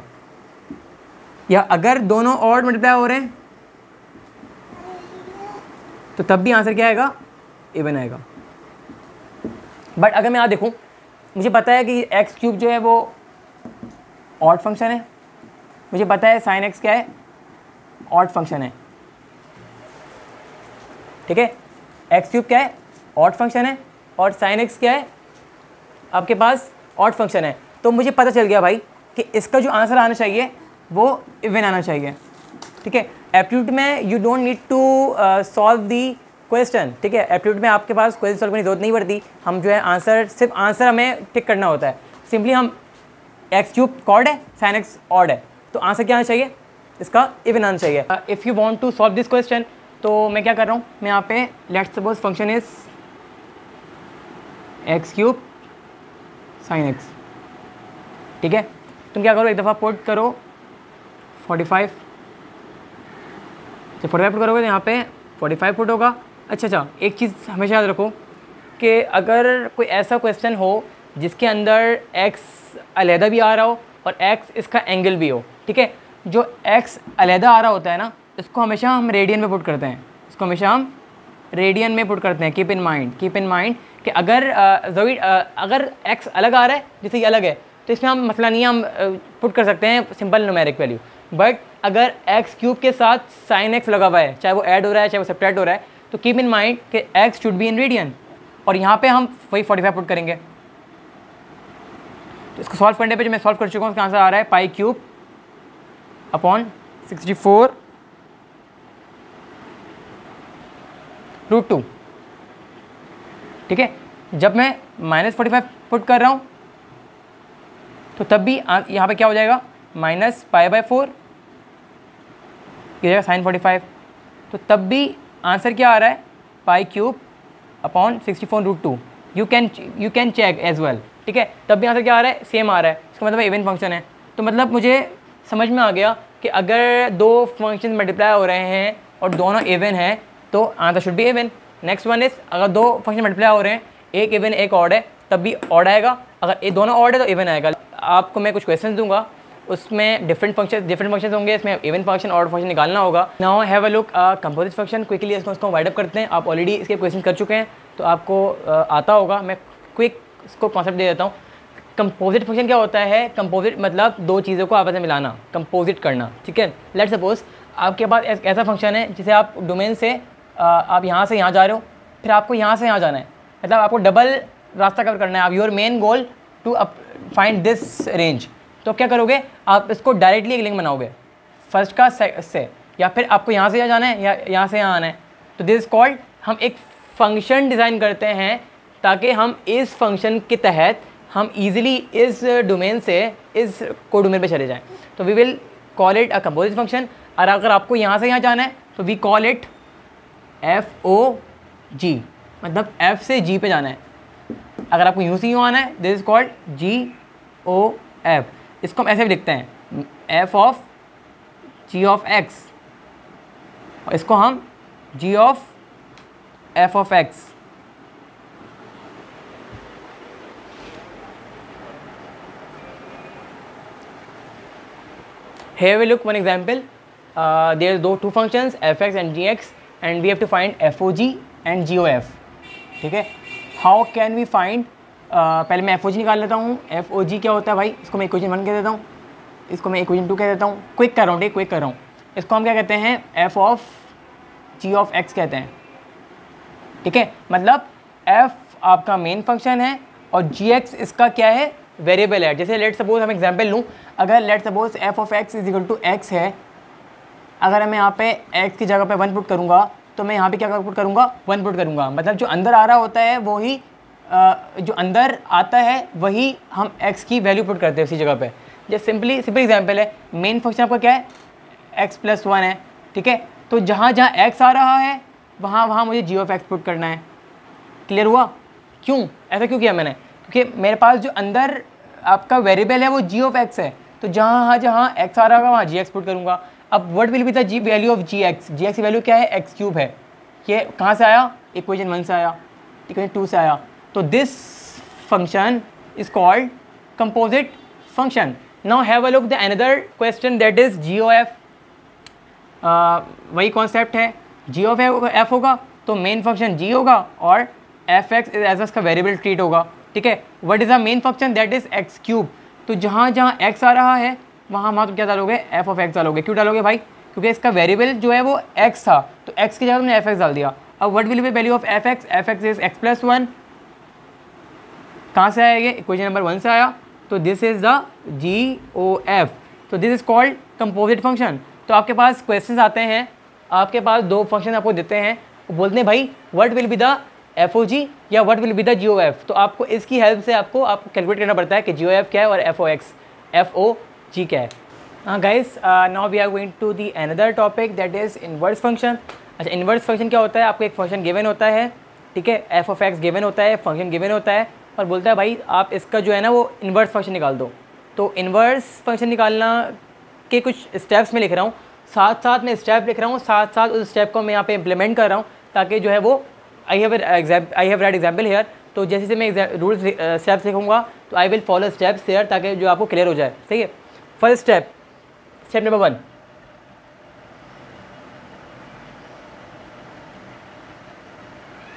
या अगर दोनों ऑड मल्टीप्लाई हो रहे हैं तो तब भी आंसर क्या आएगा, इवन आएगा। बट अगर मैं यहाँ देखूँ, मुझे पता है कि एक्स क्यूब जो है वो ऑड फंक्शन है, मुझे पता है साइन एक्स क्या है, ऑड फंक्शन है, ठीक है। एक्स क्यूब क्या है, ऑड फंक्शन है, और साइन एक्स क्या है, आपके पास ऑड फंक्शन है। तो मुझे पता चल गया भाई कि इसका जो आंसर आना चाहिए वो इवन आना चाहिए, ठीक है। एप्टीट्यूड में you don't need to solve the question, ठीक है। एप्टीट्यूड में आपके पास क्वेश्चन सॉल्व करने की जरूरत नहीं पड़ती, हम जो है आंसर, सिर्फ आंसर हमें टिक करना होता है। सिंपली हम एक्स क्यूब कॉर्ड है, साइन एक्स ऑड है, तो आंसर क्या आना चाहिए, इसका इवन आना चाहिए। If you want to solve this question, तो मैं क्या कर रहा हूँ, मैं यहाँ पे let's suppose function is X cube sine X, ठीक है। तुम क्या करो, एक दफ़ा पुट करो 45, जब 45 पुट करोगे तो यहाँ पे 45 पुट होगा। अच्छा, एक चीज़ हमेशा याद रखो कि अगर कोई ऐसा क्वेश्चन हो जिसके अंदर x अलहदा भी आ रहा हो और x इसका एंगल भी हो, ठीक है। जो x अलहदा आ रहा होता है ना, इसको हमेशा हम रेडियन में पुट करते हैं, इसको हमेशा हम रेडियन में पुट करते हैं। कीप इन माइंड कि अगर अगर x अलग आ रहा है, जैसे ये अलग है, तो इसमें हम मसला नहीं है, हम पुट कर सकते हैं सिंपल न्यूमेरिक वैल्यू। बट अगर एक्स क्यूब के साथ साइन एक्स लगा हुआ है, चाहे वो ऐड हो रहा है चाहे वो सब्ट्रैक्ट हो रहा है, तो कीप इन माइंड कि x should be in radian, और यहाँ पे हम वही 45 पुट करेंगे। तो इसको सॉल्व करने पे जो मैं सॉल्व कर चुका हूँ, उसका आंसर आ रहा है पाई क्यूब अपॉन 64 रूट 2, ठीक है। जब मैं -45 पुट कर रहा हूँ तो तब भी यहाँ पे क्या हो जाएगा, -π/4, ये जाएगा साइन 45, तो तब भी आंसर क्या आ रहा है, pi cube upon 64 root 2। You can check as well, ठीक है। तब भी आंसर क्या आ रहा है, सेम आ रहा है, इसका मतलब इवन फंक्शन है। तो मतलब मुझे समझ में आ गया कि अगर दो फंक्शन मल्टीप्लाई हो रहे हैं और दोनों इवन हैं तो answer should be even. Next one is, अगर दो फंक्शन मल्टीप्लाई हो रहे हैं, एक इवन एक ऑड है, तब भी ऑड आएगा, अगर ये दोनों ऑड है तो इवन आएगा। आपको मैं कुछ क्वेश्चन दूंगा, उसमें डिफरेंट फंक्शन होंगे, इसमें इवन फंक्शन ऑड फंक्शन निकालना होगा। Now have a look composite function, quickly इसको वाइड अप करते हैं। आप ऑलरेडी इसके क्वेश्चन कर चुके हैं तो आपको आता होगा, मैं क्विक इसको कॉन्सेप्ट दे देता हूँ। कंपोजिट फंक्शन क्या होता है, कंपोजिट मतलब दो चीज़ों को आपस में मिलाना, कंपोजिट करना, ठीक है। लेट्स सपोज आपके पास ऐसा फंक्शन है जिसे आप डोमेन से आप यहाँ से यहाँ जा रहे हो, फिर आपको यहाँ से यहाँ जाना है, मतलब आपको डबल रास्ता कवर करना है। आप your main goal to find this range, तो क्या करोगे, आप इसको डायरेक्टली एक लिंक बनाओगे फर्स्ट का से, या फिर आपको यहाँ से यहाँ जाना है या यहाँ से यहाँ आना है। तो दिस इज कॉल्ड, हम एक फंक्शन डिज़ाइन करते हैं ताकि हम इस फंक्शन के तहत हम इजीली इस डोमेन से इस को डोमेन पे चले जाएं। तो we will call it a composite function. और अगर आपको यहाँ से यहाँ जाना है तो वी कॉल इट FOG, मतलब F से G पे जाना है। अगर आपको यूँ से यूँ आना है, दिस इज कॉल्ड GOF। इसको हम ऐसे भी लिखते हैं, F of G of X, और इसको हम G of F of X। Here we look one example. There are two functions fx and gx, and we have to find FOG and GOF, ठीक है। How can we find? पहले मैं FOG निकाल लेता हूँ। FOG क्या होता है भाई, इसको मैं इक्वेशन 1 कह देता हूँ, इसको मैं इक्वेशन 2 कह देता हूँ। क्विक कर रहा हूँ, इसको हम क्या कहते हैं, F of G of X कहते हैं, ठीक है। मतलब F आपका मेन फंक्शन है और GX इसका क्या है, वेरिएबल है। जैसे लेट सपोज हम एग्जांपल लूँ, अगर let suppose f of x is equal to x है, अगर मैं यहाँ पे x की जगह पे 1 पुट करूँगा तो मैं यहाँ पे क्या पुट करूँगा, 1 पुट करूँगा। मतलब जो अंदर आ रहा होता है वही जो अंदर आता है वही हम x की वैल्यू पुट करते हैं उसी जगह पे। जैसे सिंपल एग्जांपल है, मेन फंक्शन आपका क्या है, x प्लस 1 है, ठीक है। तो जहाँ जहाँ x आ रहा है वहाँ मुझे g ऑफ x पुट करना है। क्लियर हुआ? क्यों ऐसा क्यों किया मैंने, क्योंकि मेरे पास जो अंदर आपका वेरिएबल है वो g ऑफ x है, तो जहाँ x आ रहा होगा वहाँ gx पुट करूँगा। अब what will be the g value of gx की वैल्यू क्या है, x क्यूब है। ये कहाँ से आया, इक्वेशन 1 से आया, इक्वेशन 2 से आया। तो this function is called composite function. Now have a look the another question that is g o f. वही कॉन्सेप्ट है, जी ऑफ एफ होगा तो मेन फंक्शन जी होगा और एफ एक्स एज उसका वेरिएबल ट्रीट होगा, ठीक है। What is the main function that is X cube, तो जहाँ जहाँ एक्स आ रहा है वहाँ वहाँ तो क्या डालोगे, एफ ऑफ एक्स डालोगे। क्यों डालोगे भाई, क्योंकि इसका वेरिएबल जो है वो एक्स था, तो एक्स की जगह तुमने एफ एक्स डाल दिया। अब what will B value of F x is x plus one. कहाँ से आया ये, इक्वेशन नंबर 1 से आया, तो this is the g o f, तो this is called composite function. तो आपके पास क्वेश्चंस आते हैं, आपके पास दो फंक्शन आपको देते हैं, वो बोलते हैं भाई what will be the f o g या what will be the g o f. तो आपको इसकी हेल्प से आपको कैलकुलेट करना पड़ता है कि जी ओ एफ क्या है और एफ ओ जी क्या है। हाँ guys, now we are going to the another topic that is inverse function. अच्छा, इनवर्स फंक्शन क्या होता है, आपको एक फंक्शन गिवन होता है, ठीक है, एफ ऑफ एक्स गिवन होता है, फंक्शन गिवन होता है, और बोलता है भाई आप इसका जो है ना वो इन्वर्स फंक्शन निकाल दो। तो इन्वर्स फंक्शन निकालना के कुछ स्टेप्स में लिख रहा हूँ, साथ साथ में स्टेप लिख रहा हूँ, साथ साथ उस स्टेप को मैं यहाँ पे इम्प्लीमेंट कर रहा हूँ, ताकि जो है वो I have write example here. तो जैसे से मैं रूल्स स्टेप्स लिखूँगा तो I will follow steps here, ताकि जो आपको क्लियर हो जाए, सही है। First step, step number 1,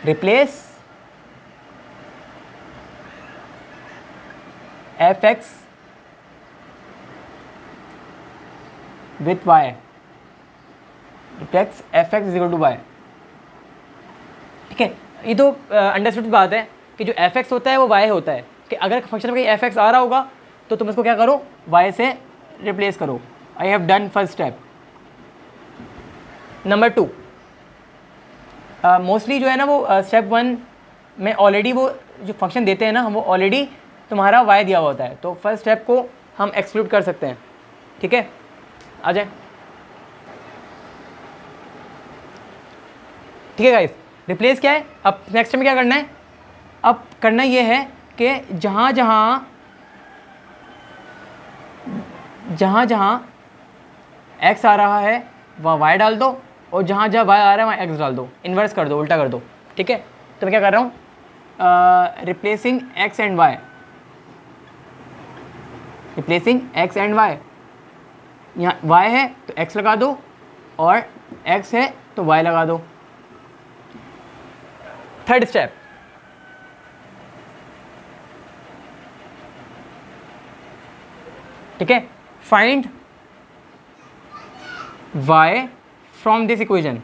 replace f x with y, replace f x is equal to y, ठीक है। ये तो अंडरस्टूड बात है कि जो एफ एक्स होता है वो वाई होता है, कि अगर फंक्शन में एफ एक्स आ रहा होगा तो तुम इसको क्या करो, वाई से रिप्लेस करो। I have done first step. Number 2, mostly जो है ना वो स्टेप 1 में ऑलरेडी वो जो फंक्शन देते हैं ना हम, वो ऑलरेडी तुम्हारा वाई दिया हुआ होता है, तो फर्स्ट स्टेप को हम एक्सक्लूड कर सकते हैं, ठीक है। आ जाए, ठीक है गाइस। रिप्लेस क्या है, अब नेक्स्ट में क्या करना है, अब करना ये है कि जहाँ जहाँ एक्स आ रहा है वहाँ वाई डाल दो, और जहाँ जहाँ वाई आ रहा है वहाँ एक्स डाल दो, इन्वर्स कर दो, उल्टा कर दो, ठीक है। तो मैं क्या कर रहा हूँ, replacing x and y, replacing x and y. यहाँ वाई है तो एक्स लगा दो, और एक्स है तो वाई लगा दो। थर्ड स्टेप, ठीक है, find y from this equation,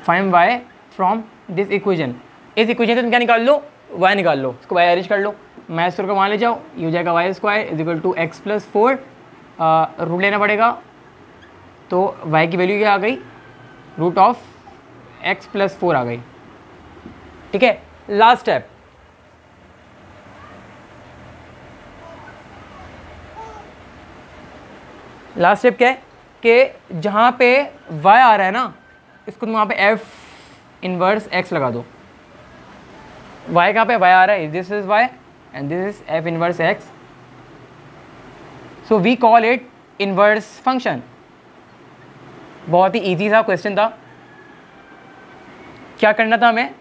find y from this equation. इस इक्वेशन से तुम क्या निकाल लो, y निकाल लो, इसको y अरेंज कर लो, मैथ को वहाँ ले जाओ, ये हो जाएगा y square is equal to x plus 4, root लेना पड़ेगा, तो y की वैल्यू क्या आ गई, रूट ऑफ x प्लस 4 आ गई, ठीक है। लास्ट स्टेप, लास्ट स्टेप क्या है कि जहाँ पे y आ रहा है ना, इसको तुम वहाँ पे f इनवर्स x लगा दो। y कहाँ पे, y आ रहा है, this is y and this is f inverse x, so we call it inverse function. बहुत ही इजी सा क्वेश्चन था। क्या करना था हमें,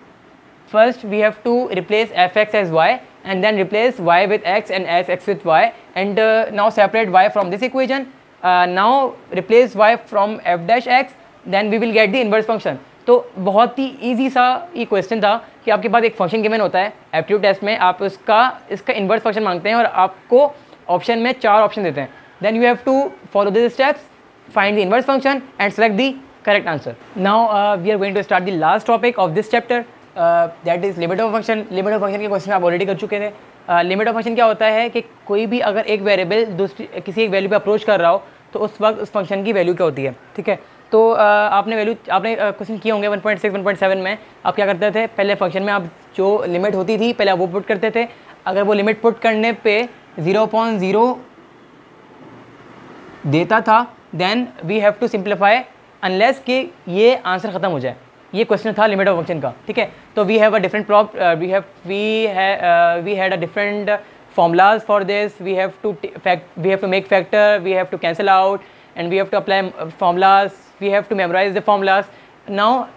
first we have to replace f x as y and then replace y with x and f x with y, and now separate y from this equation, now replace y from f dash x, then we will get the inverse function. तो बहुत ही ईजी सा ये क्वेश्चन था कि आपके पास एक फंक्शन गिवन होता है एप्टीट्यूड टेस्ट में, आप इसका इनवर्स फंक्शन मांगते हैं और आपको ऑप्शन में 4 ऑप्शन देते हैं, then you have to follow this steps, find the inverse function and select the correct answer. Now we are going to start the last topic of this chapter, that is limit of function. limit of function के क्वेश्चन आप ऑलरेडी कर चुके थे। लिमिट ऑफ फंक्शन क्या होता है कि कोई भी अगर एक वेरिएबल दूसरी किसी एक वैल्यू पे अप्रोच कर रहा हो तो उस वक्त उस फंक्शन की वैल्यू क्या होती है, ठीक है। तो आपने क्वेश्चन किए होंगे 1.6 1.7 में। आप क्या करते थे, पहले फंक्शन में आप जो लिमिट होती थी पहले आप वो पुट करते थे, अगर वो लिमिट पुट करने पे 0.0 देता था then we have to simplify unless कि ये आंसर ख़त्म हो जाए। ये क्वेश्चन था लिमिट ऑफ फंक्शन का, ठीक है। तो we have a different we had a different formulas for this. We have to make factor, we have to cancel out, and we have to apply formulas, we have to memorize the formulas. Now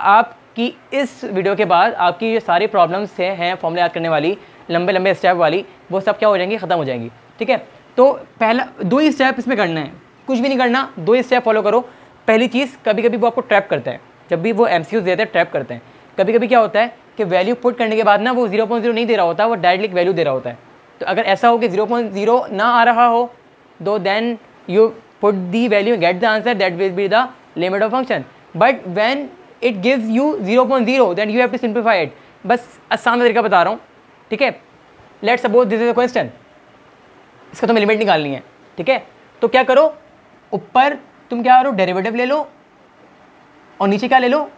आपकी इस वीडियो के बाद आपकी जो सारी प्रॉब्लम्स हैं फॉर्मूला याद करने वाली लंबे लंबे स्टेप वाली, वो सब क्या हो जाएंगी, ख़त्म हो जाएंगी। ठीक है। तो पहला 2 ही स्टेप इसमें करना है, कुछ भी नहीं करना, 2 ही स्टेप फॉलो करो। पहली चीज़, कभी कभी वो आपको ट्रैप करता है, जब भी वो MCQs देते हैं ट्रैप करते हैं। कभी कभी क्या होता है कि वैल्यू पुट करने के बाद ना वो 0.0 नहीं दे रहा होता, वो डायरेक्टली वैल्यू दे रहा होता है। तो अगर ऐसा हो कि 0.0 ना आ रहा हो तो then you put the value, get the answer, that will be the limit of function. But when it gives you 0.0 then you have to simplify it. बस आसान तरीका बता रहा हूँ, ठीक है। Let's suppose this is a question, इसका तुम्हें लिमिट निकालनी है, ठीक है। तो क्या करो, ऊपर तुम क्या करो, डेरिवेटिव ले लो, और नीचे क्या ले लो,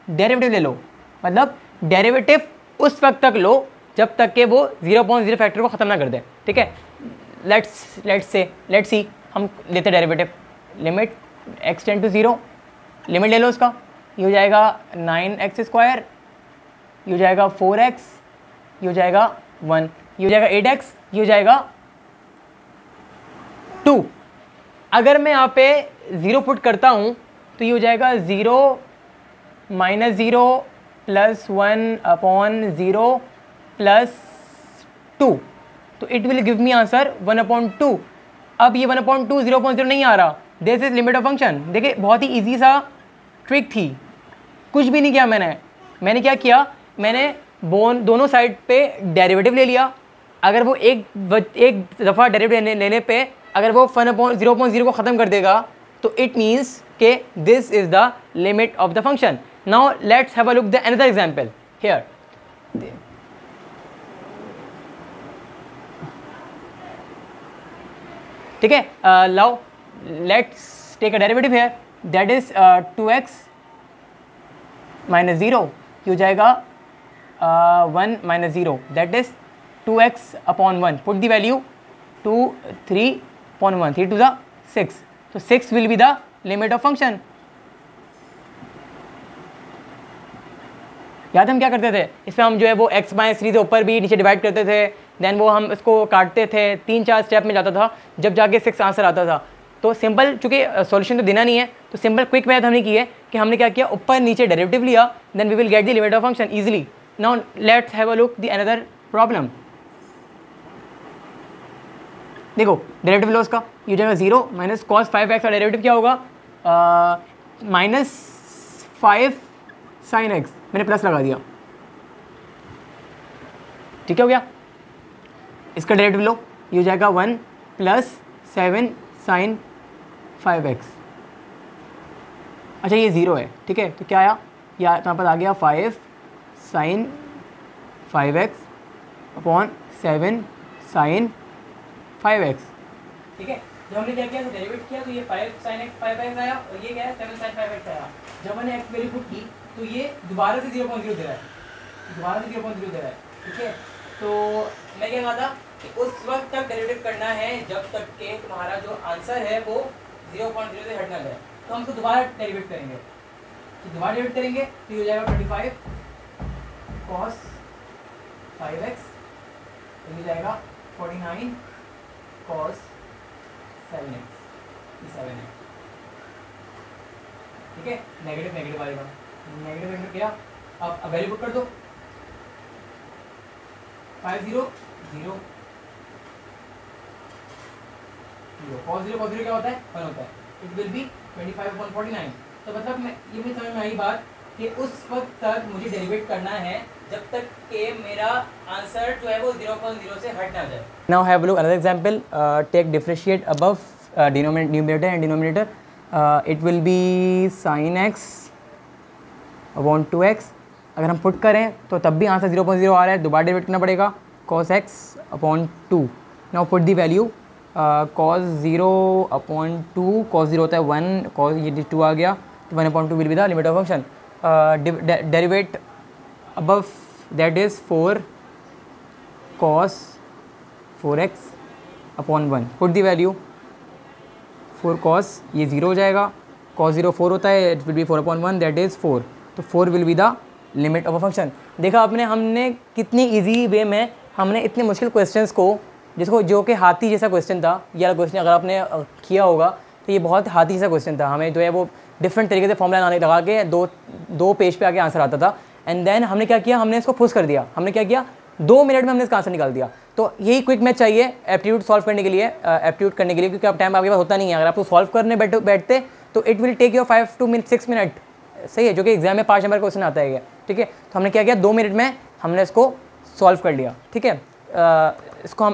डेरिवेटिव ले लो। मतलब डेरिवेटिव उस वक्त तक लो जब तक कि वो 0.0 फैक्टर को ख़त्म ना कर दे, ठीक है। लेट्स सी हम लेते derivative, limit x tend to 0, limit ले लो उसका, ये हो जाएगा 9x², ये हो जाएगा 4x, ये हो जाएगा 1, ये हो जाएगा 8x, ये हो जाएगा 2। अगर मैं यहाँ पे 0 पुट करता हूँ तो ये हो जाएगा 0 - 0 + 1/0 + 2, तो it will give me answer 1/2। अब ये 1/2 0.0 नहीं आ रहा, this is limit of function. देखिए बहुत ही इजी सा ट्रिक थी, कुछ भी नहीं किया मैंने क्या किया, मैंने दोनों साइड पे डेरिवेटिव ले लिया। अगर वो एक दफ़ा डेरिवेटिव लेने पे अगर वो 0.0 को ख़त्म कर देगा तो इट मीन्स के this is the limit of the function. Now let's have a look the another example here. ठीक है, now let's take a derivative here, that is 2x - 0, ये हो जाएगा 1 - 0, that is 2x/1। Put the value 2 3/1, 3 to the 6, तो 6 will be the limit of function. याद हम क्या करते थे, इसमें हम जो है वो x - 3 से ऊपर भी नीचे डिवाइड करते थे, देन वो हम इसको काटते थे, 3-4 स्टेप में जाता था, जब जाके 6 आंसर आता था। तो सिंपल, चूँकि सॉल्यूशन तो देना नहीं है, तो सिंपल क्विक मेथड हमने की है कि हमने क्या किया, ऊपर नीचे डेरिवेटिव लिया, then we will get the limit of function easily. Now let's have a look the another problem. देखो डेरिवेटिव लो उसका, ये हो जाएगा 0 - cos 5x का डेरिवेटिव क्या होगा, -5 sin x, मैंने प्लस लगा दिया, ठीक हो गया। इसका डेरिवेटिव लो, ये हो जाएगा 1 + 7 sin 5x। अच्छा ये 0 है, ठीक है, तो क्या आया, यहाँ पर आ गया 5 sin 5x / 7 sin 5x, ठीक है। जब हमने क्या किया, तो डेरिवेट किया, तो ये 5 sin x 5x आया, और ये क्या है 7 sin 5x आया। जब मैंने x वैल्यू पुट की तो ये दोबारा से 0.0 दे रहा है, ठीक है। तो मैं क्या कहा था कि उस वक्त तक डेरिवेटिव करना है जब तक के तुम्हारा जो आंसर है वो 0.0 से हट ना जाए। तो हम इसको दोबारा डेरिवेट करेंगे, तो दोबारा डेरिवेट करेंगे तो ये हो जाएगा 25 cos 5x, तो ये जाएगा 49 cos 7x, ये 7x, ठीक है। नेगेटिव आएगा, नेगेटिव क्या, अब वैल्यू पुट कर दो, 5 0 0 cos 0 क्या होता है, 1 होता है, इट विल बी 25/49। तो मतलब ये भी समझ में आई बात कि उस वक्त तक मुझे डेरिवेट करना है जब तक कि मेरा आंसर जो है वो 0.0 से हट ना जाए। Now have a look another example, take differentiate above numerator and denominator, it will be sin x / 2x। अगर हम पुट करें तो तब भी आंसर 0.0 आ रहा है, दोबारा डेरिवेट करना पड़ेगा, cos x / 2। Now put the value, cos 0 / 2, cos 0 होता है 1, cos ये 2 आ गया, तो 1/2 will be the limit of function. Derivative above, that is 4 cos 4x / 1। Put the value 4 cos, ये 0 हो जाएगा, cos 0 4 होता है, it will B 4/1, that is 4, तो 4 will be the limit of a function. देखा आपने, हमने कितनी इजी वे में हमने इतने मुश्किल क्वेश्चंस को, जिसको जो कि हाथी जैसा क्वेश्चन था, यह क्वेश्चन अगर आपने किया होगा तो ये बहुत हाथी जैसा क्वेश्चन था, हमें जो है वो डिफरेंट तरीके से फॉर्मूला लगा के दो पेज पे आके आंसर आता था, एंड देन हमने क्या किया, हमने इसको पुश कर दिया। हमने क्या किया, 2 मिनट में हमने इसका आंसर निकाल दिया। तो यही क्विक मैथ चाहिए एप्टीट्यूड सॉल्व करने के लिए, क्योंकि अब टाइम आपके पास होता नहीं है। अगर आपको सॉल्व करने बैठते तो it will take your 5 to 6 minute, सही है, जो कि एग्जाम में 5 नंबर क्वेश्चन आता है, ठीक है। तो हमने क्या किया, 2 मिनट में हमने इसको सॉल्व कर लिया, ठीक है। इसको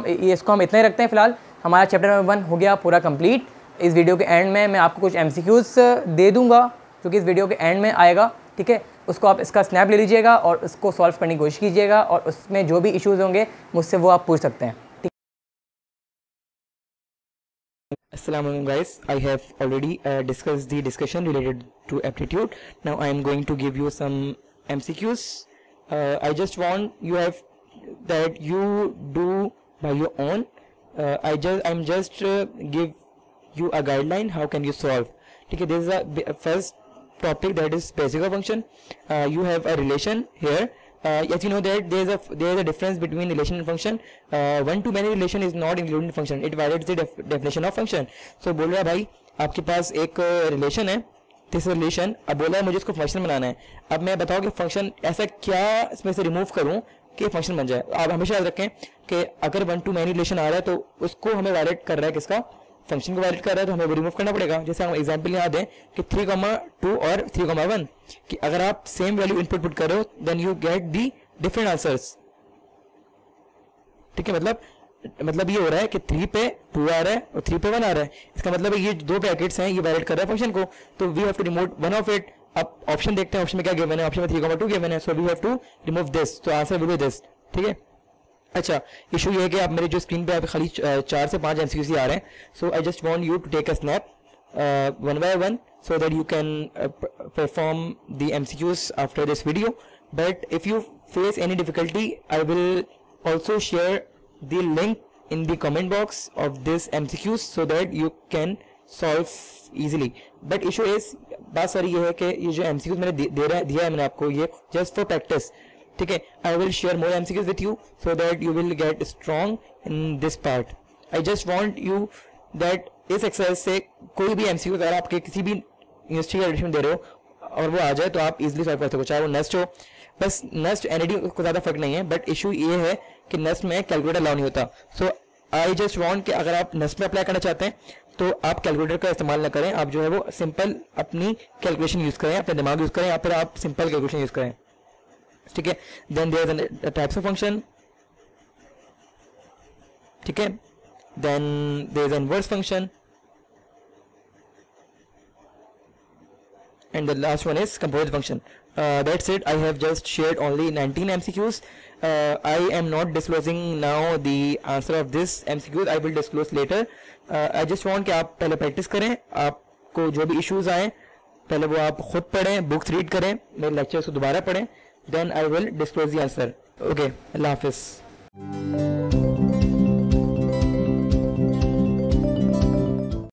हम इतना ही रखते हैं फिलहाल। हमारा चैप्टर नंबर 1 हो गया पूरा कंप्लीट। इस वीडियो के एंड में मैं आपको कुछ MCQs दे दूंगा जो कि इस वीडियो के एंड में आएगा, ठीक है। उसको आप इसका स्नैप ले लीजिएगा और उसको सॉल्व करने की कोशिश कीजिएगा, और उसमें जो भी इश्यूज़ होंगे मुझसे वो आप पूछ सकते हैं। Assalamu alaikum guys, I have already discussed the discussion related to aptitude. Now I am going to give you some MCQs. I just want that you do by your own. I'm just give you a guideline how can you solve. Okay, this is a first topic, that is basic of function. You have a relation here. As you know that there is a difference between relation and function. One to many relation is not included in function. It violates the definition of function. So बोल रहा है भाई आपके पास एक रिलेशन है, दिस रिलेशन, अब बोला है मुझे इसको फंक्शन बनाना है। अब मैं बताऊँ कि फंक्शन ऐसा क्या इसमें से रिमूव करूँ कि फंक्शन बन जाए। आप हमेशा याद रखें कि अगर 1 to many रिलेशन आ रहा है तो उसको हमें वायलेट कर रहा है, किसका, फंक्शन को वायलेट कर रहा है, तो हमें वो रिमूव करना पड़ेगा। जैसे हम एग्जांपल यहाँ दें कि 3,2 और 3,1 कि अगर आप सेम वैल्यू इनपुट पुट करो then you get the different answers, ठीक है। मतलब ये हो रहा है कि 3 पे 2 आ रहा है और 3 पे 1 आ रहा है। इसका मतलब है ये 2 ब्रैकेट्स हैं, ये वायलेट कर रहा है फंक्शन को, तो we have to remove one of it. अब ऑप्शन देखते हैं, ऑप्शन में क्या गिवन है, ऑप्शन में 3,2 गिवन है, so we have to remove this, तो आंसर विल बी दिस, ठीक है। अच्छा, इशू ये है कि आप मेरे जो स्क्रीन पे आप खाली 4 से 5 MCQs आ रहे हैं, so I just want you to take a snap one by one so that you can perform the MCQs after this video. But if you face any difficulty, I will also share the link in the comment box of this MCQs so that you can solve easily. But issue is, बात सारी ये है कि ये जो MCQs मैंने दिया है मैंने आपको, ये just for practice, ठीक है। I will share more MCQs with you so that you will get strong in this part. I just want you that इस एक्सरसाइज से कोई भी MCQ अगर आपके किसी भी यूनिवर्सिटी का एडमिशन दे रहे हो और वो आ जाए तो आप इजीली सॉल्व कर सको, चाहे वो नेस्ट हो। बस नेस्ट NAD को ज़्यादा फर्क नहीं है, बट इशू ये है कि नेस्ट में कैलकुलेटर अलाउ नहीं होता। सो आई जस्ट वांट कि अगर आप नेस्ट में अप्लाई करना चाहते हैं तो आप कैलकुलेटर का इस्तेमाल ना करें, आप जो है वो सिंपल अपनी कैलकुलेशन यूज़ करें, अपना दिमाग यूज़ करें, या फिर आप सिंपल कैलकुलेशन यूज़ करें, ठीक है। Then there is types of function, ठीक है। Then there is inverse function, and the last one is composite function. That's it. I have just shared only 19 MCQs. I am not disclosing now the answer of this MCQs. I will disclose later. I just want कि आप पहले प्रैक्टिस करें, आपको जो भी इश्यूज आए पहले वो आप खुद पढ़ें, बुक्स रीड करें, मेरे लेक्चर्स को दोबारा पढ़ें, then I will disclose the answer. Okay, अल्लाह हाफिज़।